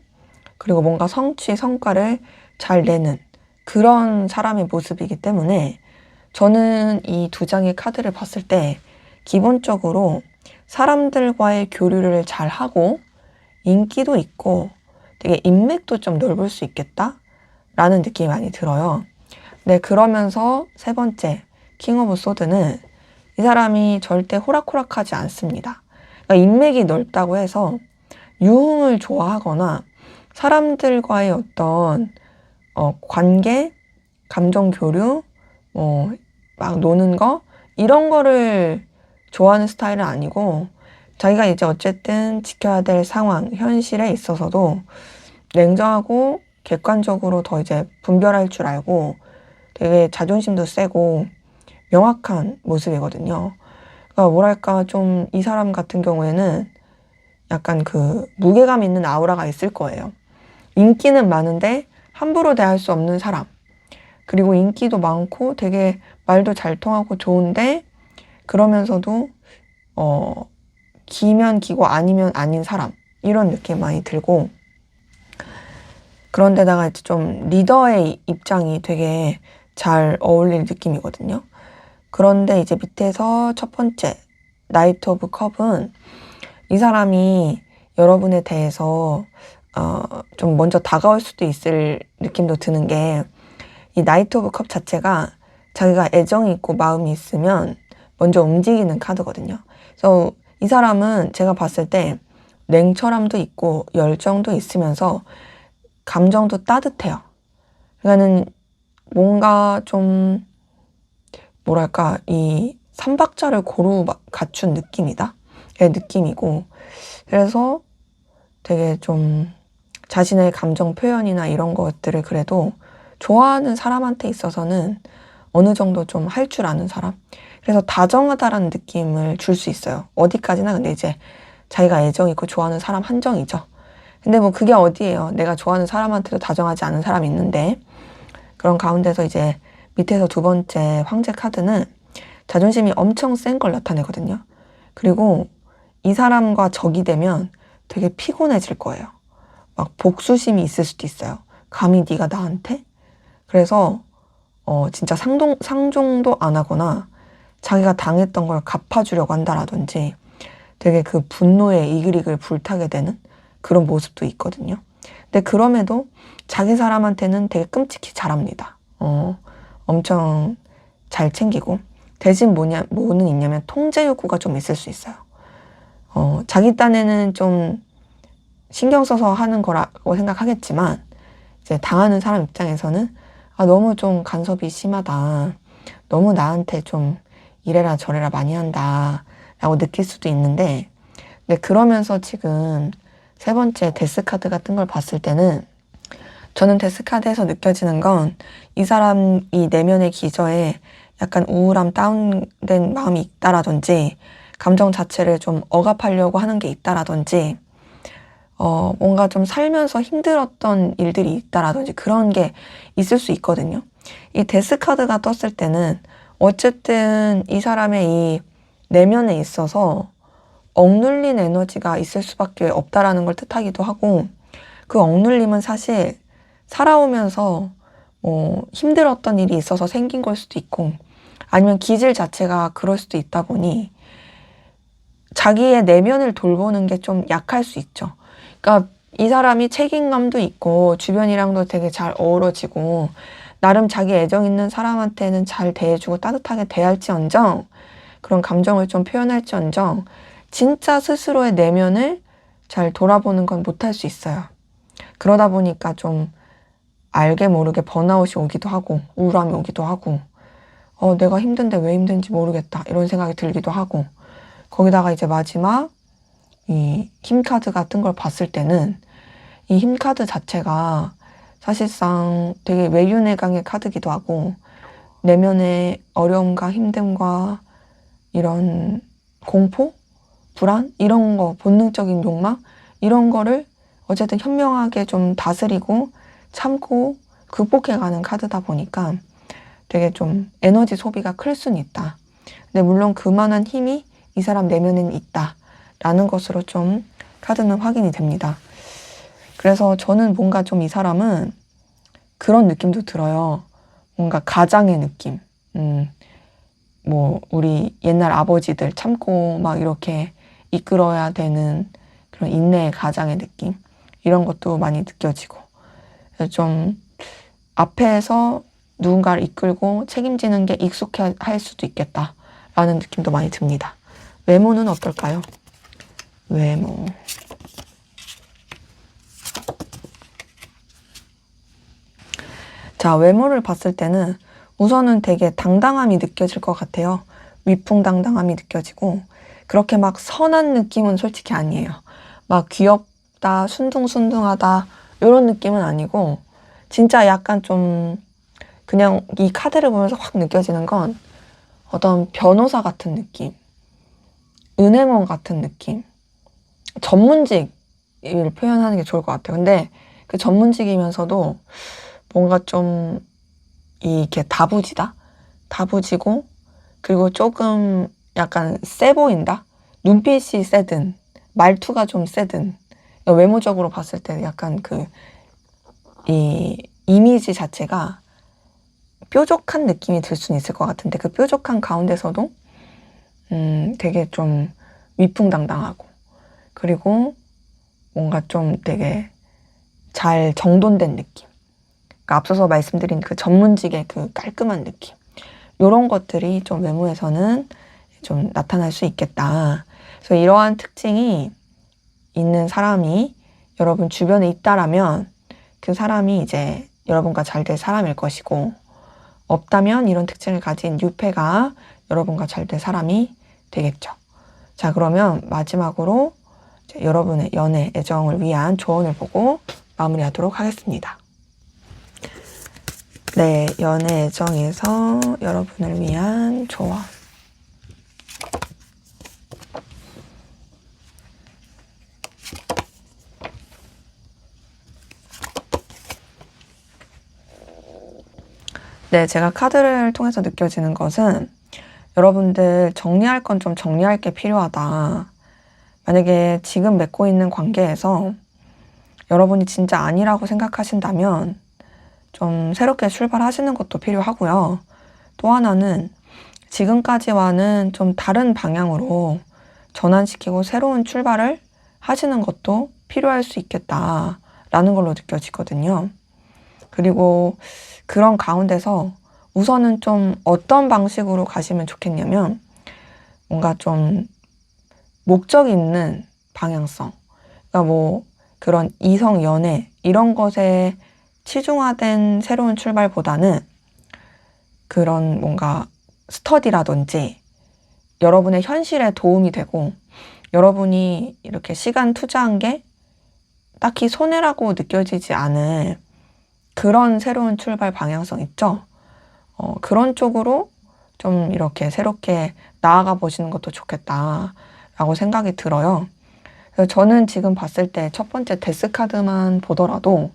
그리고 뭔가 성취, 성과를 잘 내는 그런 사람의 모습이기 때문에 저는 이 두 장의 카드를 봤을 때 기본적으로 사람들과의 교류를 잘 하고 인기도 있고 되게 인맥도 좀 넓을 수 있겠다라는 느낌이 많이 들어요. 네, 그러면서 세 번째 킹 오브 소드는 이 사람이 절대 호락호락하지 않습니다. 그러니까 인맥이 넓다고 해서 유흥을 좋아하거나 사람들과의 어떤 관계, 감정 교류, 막 노는 거 이런 거를 좋아하는 스타일은 아니고 자기가 이제 어쨌든 지켜야 될 상황, 현실에 있어서도 냉정하고 객관적으로 더 이제 분별할 줄 알고 되게 자존심도 세고 명확한 모습이거든요. 그러니까 뭐랄까 좀 이 사람 같은 경우에는 약간 그 무게감 있는 아우라가 있을 거예요. 인기는 많은데 함부로 대할 수 없는 사람. 그리고 인기도 많고 되게 말도 잘 통하고 좋은데 그러면서도 기면 기고 아니면 아닌 사람. 이런 느낌 많이 들고 그런데다가 이제 좀 리더의 입장이 되게 잘 어울릴 느낌이거든요. 그런데 이제 밑에서 첫 번째 나이트 오브 컵은 이 사람이 여러분에 대해서 좀 먼저 다가올 수도 있을 느낌도 드는 게 이 나이트 오브 컵 자체가 자기가 애정이 있고 마음이 있으면 먼저 움직이는 카드거든요. 그래서 이 사람은 제가 봤을 때 냉철함도 있고 열정도 있으면서 감정도 따뜻해요. 그러니까는 뭔가 좀 뭐랄까 이 삼박자를 고루 갖춘 느낌이다. 느낌이고 그래서 되게 좀 자신의 감정 표현이나 이런 것들을 그래도 좋아하는 사람한테 있어서는 어느 정도 좀 할 줄 아는 사람. 그래서 다정하다라는 느낌을 줄 수 있어요. 어디까지나 근데 이제 자기가 애정 있고 좋아하는 사람 한정이죠. 근데 뭐 그게 어디예요. 내가 좋아하는 사람한테도 다정하지 않은 사람이 있는데 그런 가운데서 이제 밑에서 두 번째 황제 카드는 자존심이 엄청 센 걸 나타내거든요. 그리고 이 사람과 적이 되면 되게 피곤해질 거예요. 막 복수심이 있을 수도 있어요. 감히 네가 나한테? 그래서 진짜 상종도 안 하거나 자기가 당했던 걸 갚아주려고 한다라든지 되게 그 분노에 이글이글 불타게 되는 그런 모습도 있거든요. 근데 그럼에도 자기 사람한테는 되게 끔찍히 잘합니다. 엄청 잘 챙기고 대신 뭐는 있냐면 통제 욕구가 좀 있을 수 있어요. 자기 딴에는 좀 신경 써서 하는 거라고 생각하겠지만 이제 당하는 사람 입장에서는 너무 좀 간섭이 심하다. 너무 나한테 좀 이래라 저래라 많이 한다. 라고 느낄 수도 있는데 근데 그러면서 지금 세 번째 데스카드 같은 걸 봤을 때는 저는 데스카드에서 느껴지는 건 이 사람이 내면의 기저에 약간 우울함, 다운된 마음이 있다라든지 감정 자체를 좀 억압하려고 하는 게 있다라든지 뭔가 좀 살면서 힘들었던 일들이 있다라든지 그런 게 있을 수 있거든요. 이 데스카드가 떴을 때는 어쨌든 이 사람의 이 내면에 있어서 억눌린 에너지가 있을 수밖에 없다라는 걸 뜻하기도 하고 그 억눌림은 사실 살아오면서 힘들었던 일이 있어서 생긴 걸 수도 있고 아니면 기질 자체가 그럴 수도 있다 보니 자기의 내면을 돌보는 게 좀 약할 수 있죠. 그러니까 이 사람이 책임감도 있고 주변이랑도 되게 잘 어우러지고 나름 자기 애정 있는 사람한테는 잘 대해주고 따뜻하게 대할지언정 그런 감정을 좀 표현할지언정 진짜 스스로의 내면을 잘 돌아보는 건 못할 수 있어요. 그러다 보니까 좀 알게 모르게 번아웃이 오기도 하고 우울함이 오기도 하고 내가 힘든데 왜 힘든지 모르겠다 이런 생각이 들기도 하고 거기다가 이제 마지막 이 힘카드 같은 걸 봤을 때는 이 힘카드 자체가 사실상 되게 외유내강의 카드기도 하고 내면의 어려움과 힘듦과 이런 공포? 불안? 이런 거 본능적인 욕망? 이런 거를 어쨌든 현명하게 좀 다스리고 참고 극복해가는 카드다 보니까 되게 좀 에너지 소비가 클 수는 있다. 근데 물론 그만한 힘이 이 사람 내면에는 있다. 라는 것으로 좀 카드는 확인이 됩니다. 그래서 저는 뭔가 좀 이 사람은 그런 느낌도 들어요. 뭔가 가장의 느낌. 뭐 우리 옛날 아버지들 참고 막 이렇게 이끌어야 되는 그런 인내의 가장의 느낌. 이런 것도 많이 느껴지고. 그래서 좀 앞에서 누군가를 이끌고 책임지는 게 익숙할 수도 있겠다. 라는 느낌도 많이 듭니다. 외모는 어떨까요? 외모. 자, 외모를 봤을 때는 우선은 되게 당당함이 느껴질 것 같아요. 위풍당당함이 느껴지고, 그렇게 막 선한 느낌은 솔직히 아니에요. 막 귀엽다, 순둥순둥하다 이런 느낌은 아니고, 진짜 약간 좀 그냥 이 카드를 보면서 확 느껴지는 건 어떤 변호사 같은 느낌, 은행원 같은 느낌, 전문직을 표현하는 게 좋을 것 같아요. 근데 그 전문직이면서도 뭔가 좀 이렇게 다부지다? 다부지고, 그리고 조금 약간 세 보인다? 눈빛이 세든, 말투가 좀 세든, 외모적으로 봤을 때 약간 이 이미지 자체가 뾰족한 느낌이 들 수는 있을 것 같은데, 그 뾰족한 가운데서도 되게 좀 위풍당당하고, 그리고 뭔가 좀 되게 잘 정돈된 느낌. 그러니까 앞서서 말씀드린 그 전문직의 그 깔끔한 느낌. 이런 것들이 좀 외모에서는 좀 나타날 수 있겠다. 그래서 이러한 특징이 있는 사람이 여러분 주변에 있다라면 그 사람이 이제 여러분과 잘 될 사람일 것이고, 없다면 이런 특징을 가진 유패가 여러분과 잘 될 사람이 되겠죠. 자, 그러면 마지막으로 여러분의 연애, 애정을 위한 조언을 보고 마무리하도록 하겠습니다. 네, 연애, 애정에서 여러분을 위한 조언. 네, 제가 카드를 통해서 느껴지는 것은 여러분들 정리할 건 좀 정리할 게 필요하다. 만약에 지금 맺고 있는 관계에서 여러분이 진짜 아니라고 생각하신다면 좀 새롭게 출발하시는 것도 필요하고요. 또 하나는 지금까지와는 좀 다른 방향으로 전환시키고 새로운 출발을 하시는 것도 필요할 수 있겠다라는 걸로 느껴지거든요. 그리고 그런 가운데서 우선은 좀 어떤 방식으로 가시면 좋겠냐면 뭔가 좀 목적 있는 방향성. 그러니까 뭐 그런 이성 연애 이런 것에 치중화된 새로운 출발보다는 그런 뭔가 스터디라든지 여러분의 현실에 도움이 되고 여러분이 이렇게 시간 투자한 게 딱히 손해라고 느껴지지 않을 그런 새로운 출발 방향성 있죠? 그런 쪽으로 좀 이렇게 새롭게 나아가 보시는 것도 좋겠다라고 생각이 들어요. 그래서 저는 지금 봤을 때 첫 번째 데스 카드만 보더라도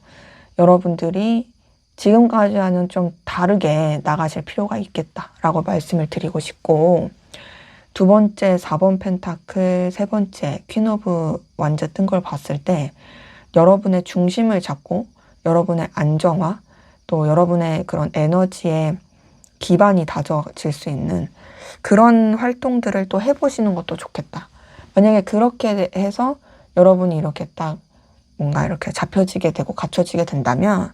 여러분들이 지금까지와는 좀 다르게 나가실 필요가 있겠다라고 말씀을 드리고 싶고, 두 번째 4번 펜타클, 세 번째 퀸 오브 완즈 뜬 걸 봤을 때 여러분의 중심을 잡고 여러분의 안정화, 또 여러분의 그런 에너지의 기반이 다져질 수 있는 그런 활동들을 또 해보시는 것도 좋겠다. 만약에 그렇게 해서 여러분이 이렇게 딱 뭔가 이렇게 잡혀지게 되고 갖춰지게 된다면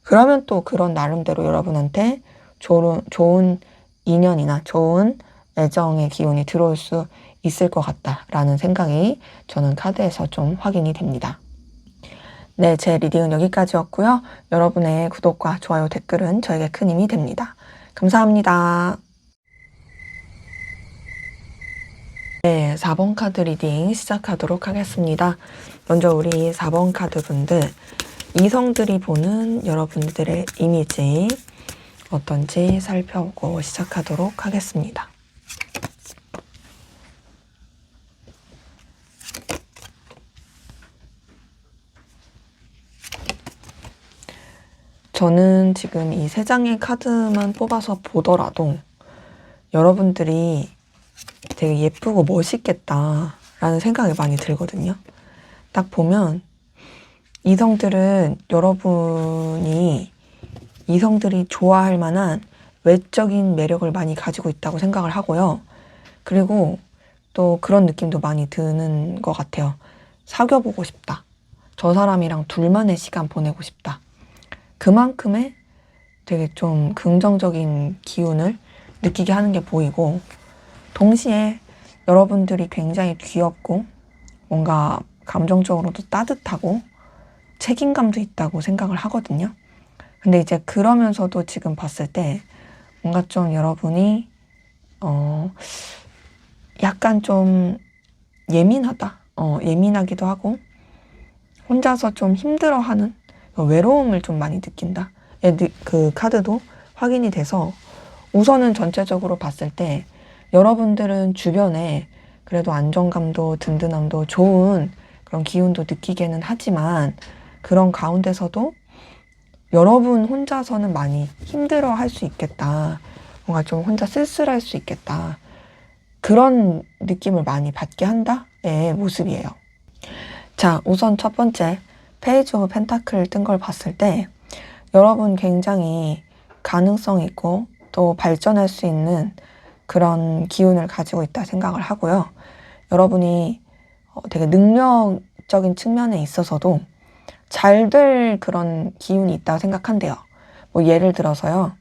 그러면 또 그런 나름대로 여러분한테 좋은 인연이나 좋은 애정의 기운이 들어올 수 있을 것 같다라는 생각이 저는 카드에서 좀 확인이 됩니다. 네, 제 리딩은 여기까지였고요. 여러분의 구독과 좋아요, 댓글은 저에게 큰 힘이 됩니다. 감사합니다. 네, 4번 카드 리딩 시작하도록 하겠습니다. 먼저 우리 4번 카드 분들, 이성들이 보는 여러분들의 이미지 어떤지 살펴보고 시작하도록 하겠습니다. 저는 지금 이 세 장의 카드만 뽑아서 보더라도 여러분들이 되게 예쁘고 멋있겠다라는 생각이 많이 들거든요. 딱 보면 이성들은 이성들이 좋아할 만한 외적인 매력을 많이 가지고 있다고 생각을 하고요. 그리고 또 그런 느낌도 많이 드는 것 같아요. 사귀어보고 싶다. 저 사람이랑 둘만의 시간 보내고 싶다. 그만큼의 되게 좀 긍정적인 기운을 느끼게 하는 게 보이고, 동시에 여러분들이 굉장히 귀엽고 뭔가 감정적으로도 따뜻하고 책임감도 있다고 생각을 하거든요. 근데 이제 그러면서도 지금 봤을 때 뭔가 좀 여러분이 약간 좀 예민하다. 예민하기도 하고 혼자서 좀 힘들어하는 외로움을 좀 많이 느낀다. 그 카드도 확인이 돼서 우선은 전체적으로 봤을 때 여러분들은 주변에 그래도 안정감도 든든함도 좋은 그런 기운도 느끼게는 하지만 그런 가운데서도 여러분 혼자서는 많이 힘들어 할 수 있겠다. 뭔가 좀 혼자 쓸쓸할 수 있겠다. 그런 느낌을 많이 받게 한다의 모습이에요. 자, 우선 첫 번째 페이지 오브 펜타클 뜬 걸 봤을 때 여러분 굉장히 가능성 있고 또 발전할 수 있는 그런 기운을 가지고 있다 생각을 하고요. 여러분이 되게 능력적인 측면에 있어서도 잘 될 그런 기운이 있다고 생각한대요. 뭐 예를 들어서요.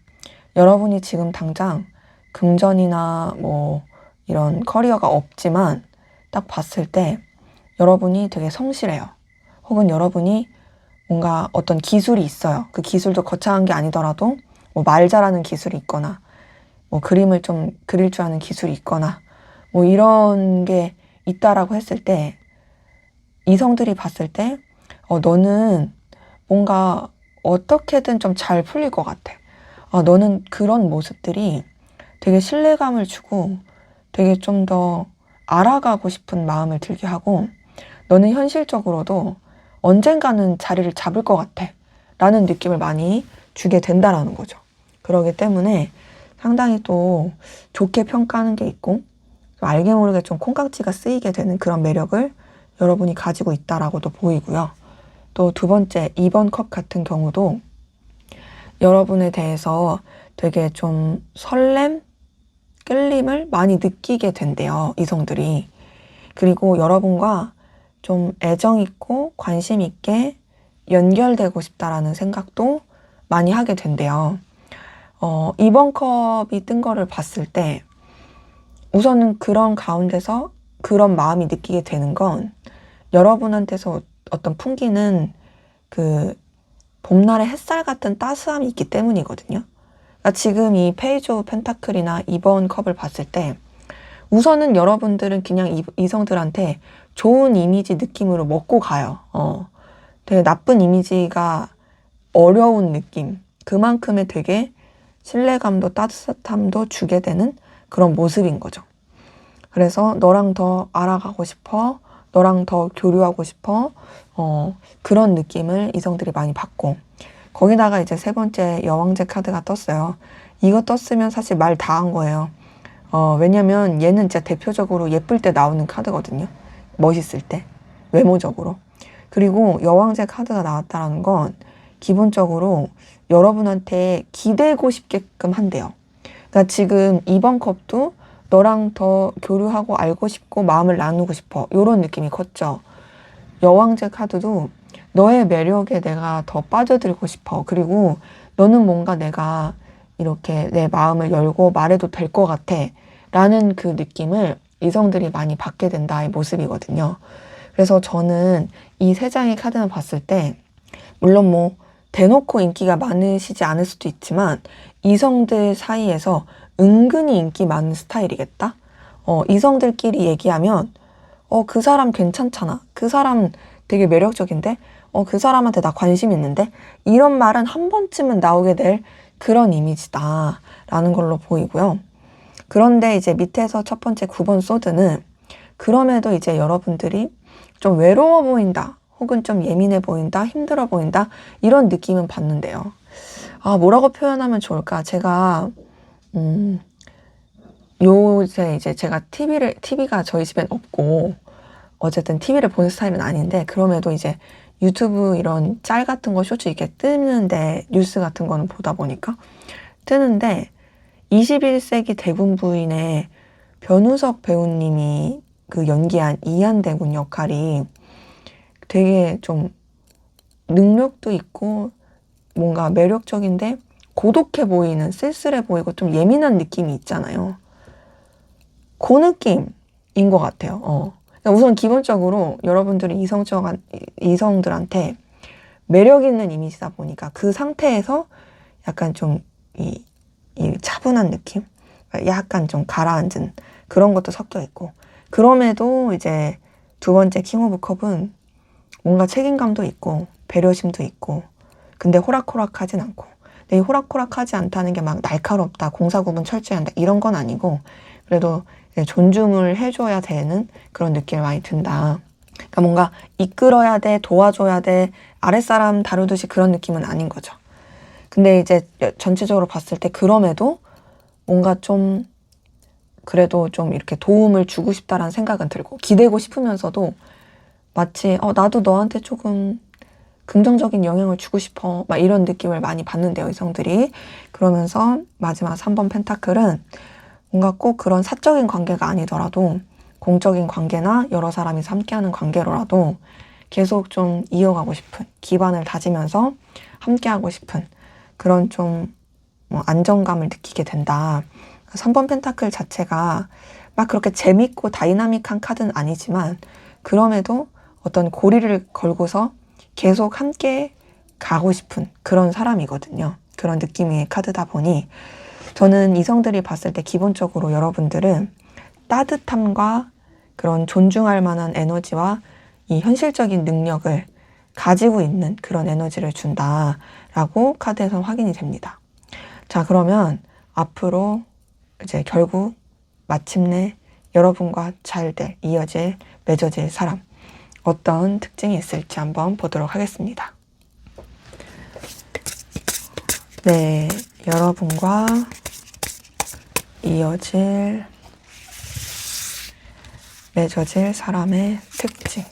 여러분이 지금 당장 금전이나 뭐 이런 커리어가 없지만 딱 봤을 때 여러분이 되게 성실해요. 혹은 여러분이 뭔가 어떤 기술이 있어요. 그 기술도 거창한 게 아니더라도 뭐 말 잘하는 기술이 있거나 뭐 그림을 좀 그릴 줄 아는 기술이 있거나 뭐 이런 게 있다라고 했을 때 이성들이 봤을 때 너는 뭔가 어떻게든 좀 잘 풀릴 것 같아. 너는 그런 모습들이 되게 신뢰감을 주고 되게 좀 더 알아가고 싶은 마음을 들게 하고 너는 현실적으로도 언젠가는 자리를 잡을 것 같아 라는 느낌을 많이 주게 된다라는 거죠. 그러기 때문에 상당히 또 좋게 평가하는 게 있고 알게 모르게 좀 콩깍지가 쓰이게 되는 그런 매력을 여러분이 가지고 있다라고도 보이고요. 또 두 번째 2번 컵 같은 경우도 여러분에 대해서 되게 좀 설렘, 끌림을 많이 느끼게 된대요. 이성들이. 그리고 여러분과 좀 애정 있고 관심 있게 연결되고 싶다라는 생각도 많이 하게 된대요. 2번 컵이 뜬 거를 봤을 때 우선은 그런 가운데서 그런 마음이 느끼게 되는 건 여러분한테서 어떤 풍기는 그 봄날의 햇살 같은 따스함이 있기 때문이거든요. 그러니까 지금 이 페이지 오브 펜타클이나 2번 컵을 봤을 때 우선은 여러분들은 그냥 이성들한테 좋은 이미지 느낌으로 먹고 가요. 되게 나쁜 이미지가 어려운 느낌. 그만큼의 되게 신뢰감도 따뜻함도 주게 되는 그런 모습인 거죠. 그래서 너랑 더 알아가고 싶어. 너랑 더 교류하고 싶어. 그런 느낌을 이성들이 많이 받고 거기다가 이제 세 번째 여왕제 카드가 떴어요. 이거 떴으면 사실 말 다 한 거예요. 왜냐면 얘는 진짜 대표적으로 예쁠 때 나오는 카드거든요. 멋있을 때. 외모적으로. 그리고 여왕제 카드가 나왔다는 건 기본적으로 여러분한테 기대고 싶게끔 한대요. 그러니까 지금 2번 컵도 너랑 더 교류하고 알고 싶고 마음을 나누고 싶어. 이런 느낌이 컸죠. 여왕제 카드도 너의 매력에 내가 더 빠져들고 싶어. 그리고 너는 뭔가 내가 이렇게 내 마음을 열고 말해도 될 것 같아. 라는 그 느낌을 이성들이 많이 받게 된다의 모습이거든요. 그래서 저는 이 세 장의 카드를 봤을 때 물론 뭐 대놓고 인기가 많으시지 않을 수도 있지만 이성들 사이에서 은근히 인기 많은 스타일이겠다. 이성들끼리 얘기하면 그 사람 괜찮잖아. 그 사람 되게 매력적인데? 그 사람한테 나 관심 있는데? 이런 말은 한 번쯤은 나오게 될 그런 이미지다 라는 걸로 보이고요. 그런데 이제 밑에서 첫 번째 9번 소드는 그럼에도 이제 여러분들이 좀 외로워 보인다 혹은 좀 예민해 보인다 힘들어 보인다 이런 느낌은 받는데요. 뭐라고 표현하면 좋을까? 제가 요새 이제 제가 TV가 저희 집엔 없고 어쨌든 TV를 보는 스타일은 아닌데 그럼에도 이제 유튜브 이런 짤 같은 거 쇼츠 이렇게 뜨는데 뉴스 같은 거는 보다 보니까 뜨는데 21세기 대군 부인의 변우석 배우님이 그 연기한 이한대군 역할이 되게 좀 능력도 있고 뭔가 매력적인데 고독해 보이는 쓸쓸해 보이고 좀 예민한 느낌이 있잖아요. 그 느낌인 것 같아요. 그러니까 우선 기본적으로 여러분들이 이성들한테 매력 있는 이미지다 보니까 그 상태에서 약간 좀 이 차분한 느낌? 약간 좀 가라앉은 그런 것도 섞여 있고, 그럼에도 이제 두 번째 킹 오브 컵은 뭔가 책임감도 있고 배려심도 있고, 근데 호락호락하진 않고. 근데 이 호락호락하지 않다는 게 막 날카롭다, 공사구분 철저히 한다 이런 건 아니고, 그래도 존중을 해줘야 되는 그런 느낌이 많이 든다. 그러니까 뭔가 이끌어야 돼, 도와줘야 돼, 아랫사람 다루듯이 그런 느낌은 아닌 거죠. 근데 이제 전체적으로 봤을 때 그럼에도 뭔가 좀 그래도 좀 이렇게 도움을 주고 싶다라는 생각은 들고, 기대고 싶으면서도 마치 나도 너한테 조금 긍정적인 영향을 주고 싶어 막 이런 느낌을 많이 받는데요, 이성들이. 그러면서 마지막 3번 펜타클은 뭔가 꼭 그런 사적인 관계가 아니더라도 공적인 관계나 여러 사람이 함께하는 관계로라도 계속 좀 이어가고 싶은, 기반을 다지면서 함께하고 싶은 그런 좀 안정감을 느끼게 된다. 3번 펜타클 자체가 막 그렇게 재밌고 다이나믹한 카드는 아니지만, 그럼에도 어떤 고리를 걸고서 계속 함께 가고 싶은 그런 사람이거든요. 그런 느낌의 카드다 보니 저는 이성들이 봤을 때 기본적으로 여러분들은 따뜻함과 그런 존중할 만한 에너지와 이 현실적인 능력을 가지고 있는 그런 에너지를 준다라고 카드에서 확인이 됩니다. 자, 그러면 앞으로 이제 결국 마침내 여러분과 잘 될, 이어질, 맺어질 사람, 어떤 특징이 있을지 한번 보도록 하겠습니다. 네, 여러분과 이어질, 맺어질 사람의 특징.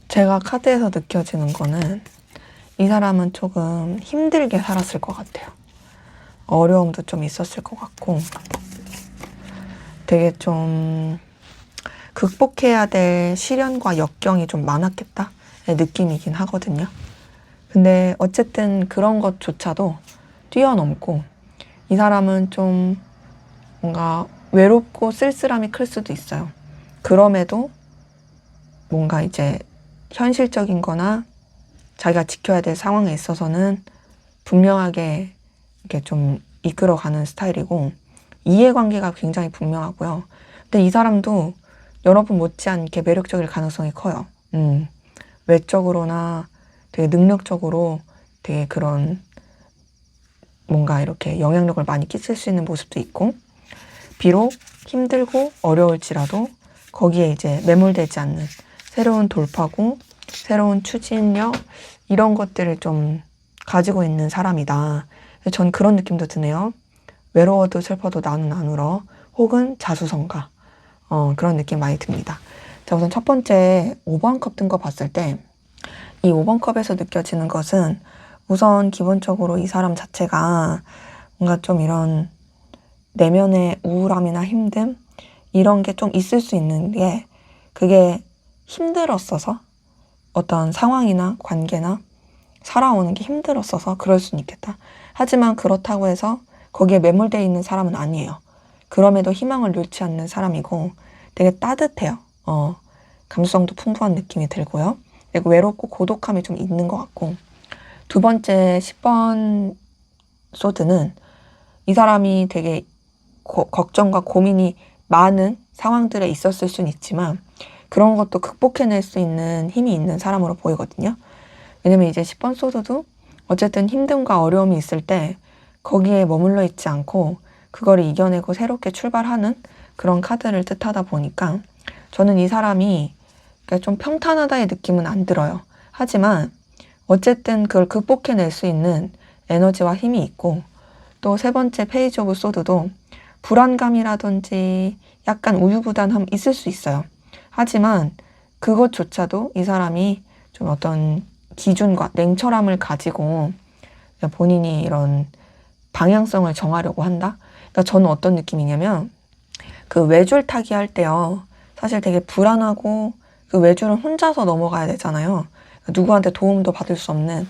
제가 카드에서 느껴지는 거는 이 사람은 조금 힘들게 살았을 것 같아요. 어려움도 좀 있었을 것 같고, 되게 좀 극복해야 될 시련과 역경이 좀 많았겠다의 느낌이긴 하거든요. 근데 어쨌든 그런 것조차도 뛰어넘고, 이 사람은 좀 뭔가 외롭고 쓸쓸함이 클 수도 있어요. 그럼에도 뭔가 이제 현실적인 거나 자기가 지켜야 될 상황에 있어서는 분명하게 이렇게 좀 이끌어가는 스타일이고, 이해관계가 굉장히 분명하고요. 근데 이 사람도 여러분 못지않게 매력적일 가능성이 커요. 외적으로나 되게 능력적으로 되게 그런 뭔가 이렇게 영향력을 많이 끼칠 수 있는 모습도 있고, 비록 힘들고 어려울지라도 거기에 이제 매몰되지 않는 새로운 돌파구, 새로운 추진력, 이런 것들을 좀 가지고 있는 사람이다. 전 그런 느낌도 드네요. 외로워도 슬퍼도 나는 안 울어. 혹은 자수성가. 그런 느낌 많이 듭니다. 자, 우선 첫 번째 5번 컵 든 거 봤을 때, 이 5번 컵에서 느껴지는 것은 우선 기본적으로 이 사람 자체가 뭔가 좀 이런 내면의 우울함이나 힘듦, 이런 게 좀 있을 수 있는 게, 그게 힘들었어서, 어떤 상황이나 관계나 살아오는 게 힘들었어서 그럴 수는 있겠다. 하지만 그렇다고 해서 거기에 매몰되어 있는 사람은 아니에요. 그럼에도 희망을 놓지 않는 사람이고 되게 따뜻해요. 감수성도 풍부한 느낌이 들고요. 그리고 외롭고 고독함이 좀 있는 것 같고, 두 번째 10번 소드는 이 사람이 되게 걱정과 고민이 많은 상황들에 있었을 수는 있지만 그런 것도 극복해낼 수 있는 힘이 있는 사람으로 보이거든요. 왜냐면 이제 10번 소드도 어쨌든 힘듦과 어려움이 있을 때 거기에 머물러 있지 않고 그거를 이겨내고 새롭게 출발하는 그런 카드를 뜻하다 보니까 저는 이 사람이 좀 평탄하다의 느낌은 안 들어요. 하지만 어쨌든 그걸 극복해낼 수 있는 에너지와 힘이 있고, 또 세 번째 페이지 오브 소드도 불안감이라든지 약간 우유부단함 있을 수 있어요. 하지만 그것조차도 이 사람이 좀 어떤 기준과 냉철함을 가지고 본인이 이런 방향성을 정하려고 한다? 그러니까 저는 어떤 느낌이냐면, 그 외줄 타기 할 때요, 사실 되게 불안하고 그 외줄은 혼자서 넘어가야 되잖아요. 누구한테 도움도 받을 수 없는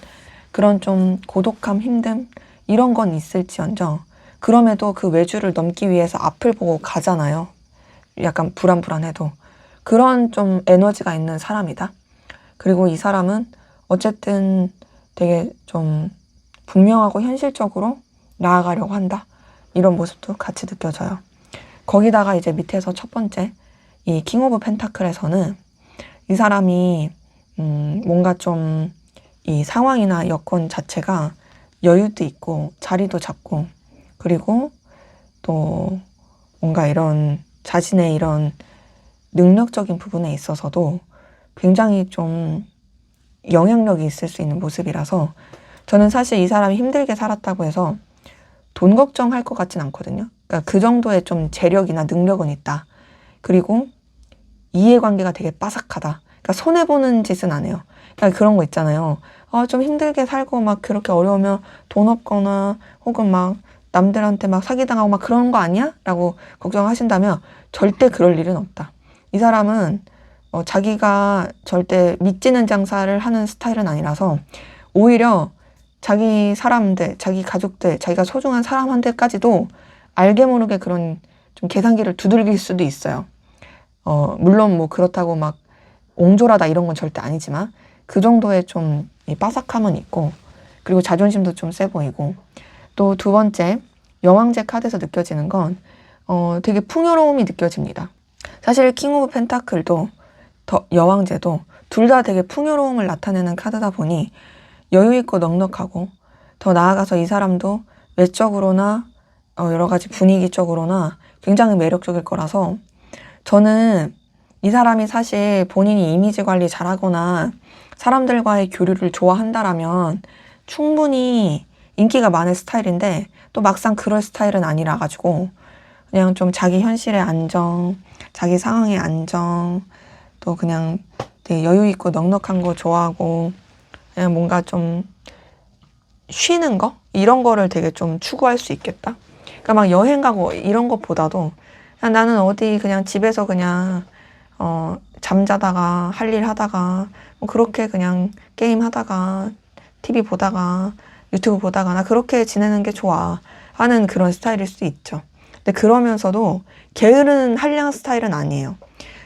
그런 좀 고독함, 힘듦 이런 건 있을지언정 그럼에도 그 외주를 넘기 위해서 앞을 보고 가잖아요. 약간 불안불안해도. 그런 좀 에너지가 있는 사람이다. 그리고 이 사람은 어쨌든 되게 좀 분명하고 현실적으로 나아가려고 한다. 이런 모습도 같이 느껴져요. 거기다가 이제 밑에서 첫 번째 이 킹 오브 펜타클에서는 이 사람이 뭔가 좀 이 상황이나 여건 자체가 여유도 있고 자리도 잡고 그리고 또 뭔가 이런 자신의 이런 능력적인 부분에 있어서도 굉장히 좀 영향력이 있을 수 있는 모습이라서 저는 사실 이 사람이 힘들게 살았다고 해서 돈 걱정할 것 같진 않거든요. 그러니까 그 정도의 좀 재력이나 능력은 있다. 그리고 이해관계가 되게 빠삭하다. 그러니까 손해보는 짓은 안 해요. 그러니까 그런 거 있잖아요. 좀 힘들게 살고 막 그렇게 어려우면 돈 없거나 혹은 막 남들한테 막 사기당하고 막 그런 거 아니야? 라고 걱정하신다면 절대 그럴 일은 없다. 이 사람은 자기가 절대 믿지는 장사를 하는 스타일은 아니라서 오히려 자기 사람들, 자기 가족들, 자기가 소중한 사람한테까지도 알게 모르게 그런 좀 계산기를 두들길 수도 있어요. 물론 뭐 그렇다고 막 옹졸하다 이런 건 절대 아니지만 그 정도의 좀 빠삭함은 있고 그리고 자존심도 좀 세 보이고 또 두 번째 여왕제 카드에서 느껴지는 건 되게 풍요로움이 느껴집니다. 사실 킹 오브 펜타클도 여왕제도 둘 다 되게 풍요로움을 나타내는 카드다 보니 여유 있고 넉넉하고 더 나아가서 이 사람도 외적으로나 여러 가지 분위기적으로나 굉장히 매력적일 거라서 저는 이 사람이 사실 본인이 이미지 관리 잘하거나 사람들과의 교류를 좋아한다라면 충분히 인기가 많은 스타일인데 또 막상 그럴 스타일은 아니라 가지고 그냥 좀 자기 현실의 안정, 자기 상황의 안정, 또 그냥 되게 여유 있고 넉넉한 거 좋아하고 그냥 뭔가 좀 쉬는 거? 이런 거를 되게 좀 추구할 수 있겠다. 그러니까 막 여행 가고 이런 것보다도 그냥 나는 어디 그냥 집에서 그냥 잠자다가 할 일 하다가 뭐 그렇게 그냥 게임 하다가 TV 보다가 유튜브 보다가 나 그렇게 지내는 게 좋아 하는 그런 스타일일 수 있죠. 근데 그러면서도 게으른 한량 스타일은 아니에요.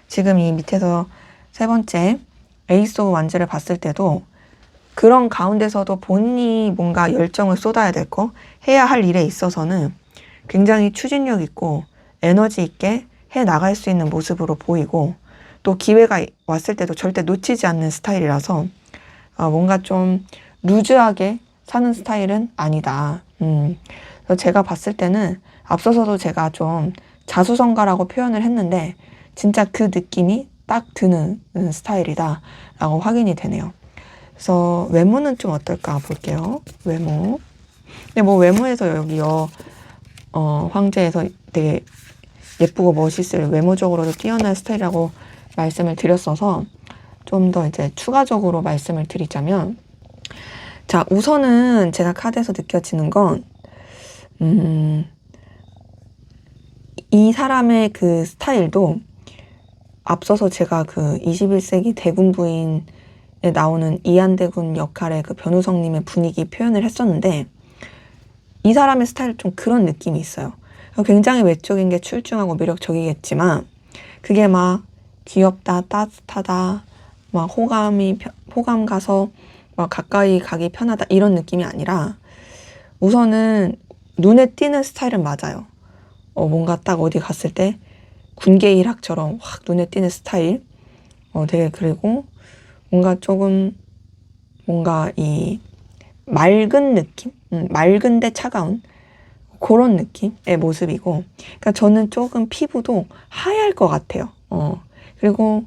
지금 이 밑에서 세 번째 에이스 오브 완즈를 봤을 때도 그런 가운데서도 본인이 뭔가 열정을 쏟아야 될 거, 해야 할 일에 있어서는 굉장히 추진력 있고 에너지 있게 해 나갈 수 있는 모습으로 보이고 또 기회가 왔을 때도 절대 놓치지 않는 스타일이라서 뭔가 좀 루즈하게 사는 스타일은 아니다. 그래서 제가 봤을 때는 앞서서도 제가 좀 자수성가라고 표현을 했는데 진짜 그 느낌이 딱 드는 스타일이다 라고 확인이 되네요. 그래서 외모는 좀 어떨까 볼게요. 외모. 근데 뭐 외모에서 여기 황제에서 되게 예쁘고 멋있을 외모적으로도 뛰어난 스타일이라고 말씀을 드렸어서 좀 더 이제 추가적으로 말씀을 드리자면 자, 우선은 제가 카드에서 느껴지는 건 이 사람의 그 스타일도 앞서서 제가 그 21세기 대군 부인에 나오는 이한대군 역할의 그 변우성님의 분위기 표현을 했었는데 이 사람의 스타일 좀 그런 느낌이 있어요. 굉장히 외적인 게 출중하고 매력적이겠지만 그게 막 귀엽다, 따뜻하다, 막 호감 가서 막 가까이 가기 편하다 이런 느낌이 아니라 우선은 눈에 띄는 스타일은 맞아요. 뭔가 딱 어디 갔을 때 군계 일학처럼 확 눈에 띄는 스타일. 되게 그리고 뭔가 조금 뭔가 이 맑은 느낌? 맑은데 차가운 그런 느낌의 모습이고 그러니까 저는 조금 피부도 하얄 것 같아요. 그리고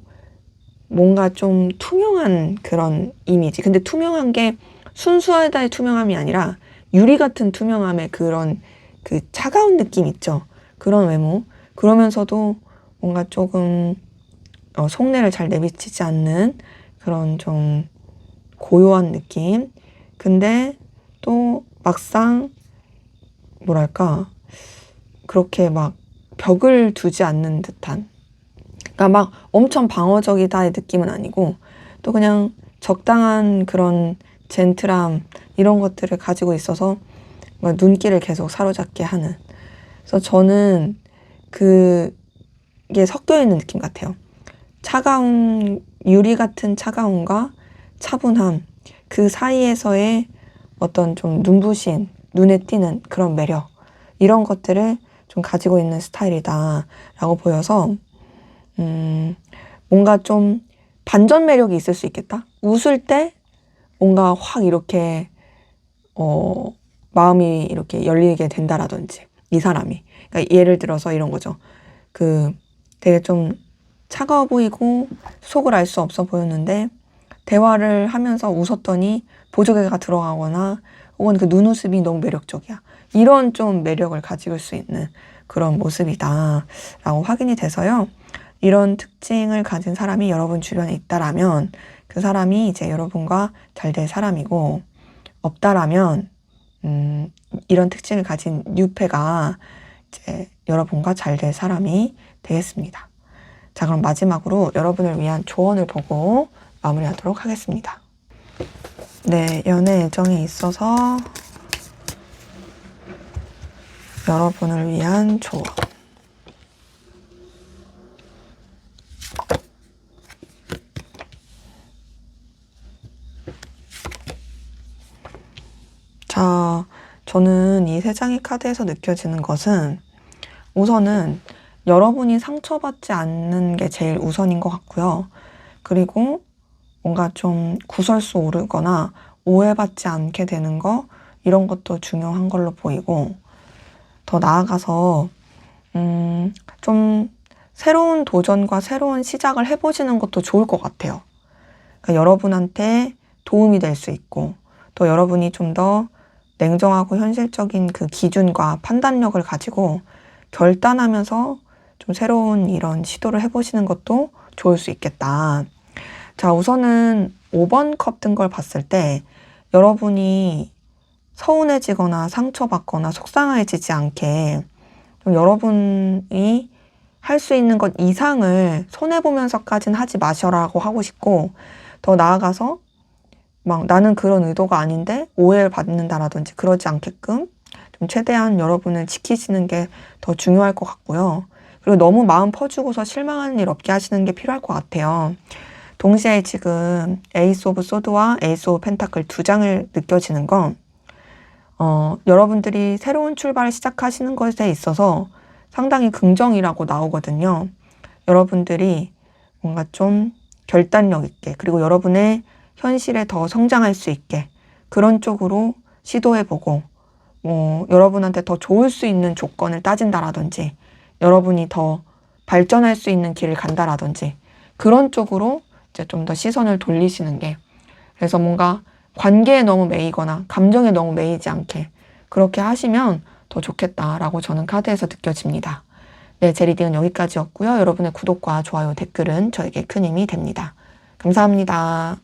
뭔가 좀 투명한 그런 이미지. 근데 투명한 게 순수하다의 투명함이 아니라 유리 같은 투명함의 그런 그 차가운 느낌 있죠. 그런 외모. 그러면서도 뭔가 조금 속내를 잘 내비치지 않는 그런 좀 고요한 느낌. 근데 또 막상 뭐랄까 그렇게 막 벽을 두지 않는 듯한 그러니까 막 엄청 방어적이다의 느낌은 아니고 또 그냥 적당한 그런 젠틀함 이런 것들을 가지고 있어서 뭔가 눈길을 계속 사로잡게 하는. 그래서 저는 그게 섞여 있는 느낌 같아요. 차가운 유리 같은 차가움과 차분함 그 사이에서의 어떤 좀 눈부신 눈에 띄는 그런 매력 이런 것들을 좀 가지고 있는 스타일이다라고 보여서 뭔가 좀 반전 매력이 있을 수 있겠다. 웃을 때 뭔가 확 이렇게 마음이 이렇게 열리게 된다라든지 이 사람이 그러니까 예를 들어서 이런 거죠. 되게 좀 차가워 보이고 속을 알 수 없어 보였는데 대화를 하면서 웃었더니 보조개가 들어가거나 혹은 그 눈웃음이 너무 매력적이야. 이런 좀 매력을 가질 수 있는 그런 모습이다 라고 확인이 돼서요. 이런 특징을 가진 사람이 여러분 주변에 있다라면 그 사람이 이제 여러분과 잘 될 사람이고 없다라면 이런 특징을 가진 뉴페가 이제 여러분과 잘 될 사람이 되겠습니다. 자, 그럼 마지막으로 여러분을 위한 조언을 보고 마무리하도록 하겠습니다. 네, 연애 애정에 있어서 여러분을 위한 조언. 자, 저는 이 세 장의 카드에서 느껴지는 것은 우선은 여러분이 상처받지 않는 게 제일 우선인 것 같고요. 그리고 뭔가 좀 구설수 오르거나 오해받지 않게 되는 거 이런 것도 중요한 걸로 보이고 더 나아가서 좀 새로운 도전과 새로운 시작을 해보시는 것도 좋을 것 같아요. 그러니까 여러분한테 도움이 될 수 있고 또 여러분이 좀 더 냉정하고 현실적인 그 기준과 판단력을 가지고 결단하면서 좀 새로운 이런 시도를 해보시는 것도 좋을 수 있겠다. 자, 우선은 5번 컵 든 걸 봤을 때 여러분이 서운해지거나 상처받거나 속상해지지 않게 좀 여러분이 할 수 있는 것 이상을 손해보면서까지는 하지 마셔라고 하고 싶고 더 나아가서 막 나는 그런 의도가 아닌데 오해를 받는다라든지 그러지 않게끔 좀 최대한 여러분을 지키시는 게 더 중요할 것 같고요. 그리고 너무 마음 퍼주고서 실망하는 일 없게 하시는 게 필요할 것 같아요. 동시에 지금 에이스 오브 소드와 에이스 오브 펜타클 두 장을 느껴지는 건 여러분들이 새로운 출발을 시작하시는 것에 있어서 상당히 긍정이라고 나오거든요. 여러분들이 뭔가 좀 결단력 있게 그리고 여러분의 현실에 더 성장할 수 있게 그런 쪽으로 시도해보고 여러분한테 더 좋을 수 있는 조건을 따진다라든지 여러분이 더 발전할 수 있는 길을 간다라든지 그런 쪽으로 이제 좀 더 시선을 돌리시는 게 그래서 뭔가 관계에 너무 매이거나 감정에 너무 매이지 않게 그렇게 하시면 더 좋겠다라고 저는 카드에서 느껴집니다. 네, 제 리딩은 여기까지였고요. 여러분의 구독과 좋아요, 댓글은 저에게 큰 힘이 됩니다. 감사합니다.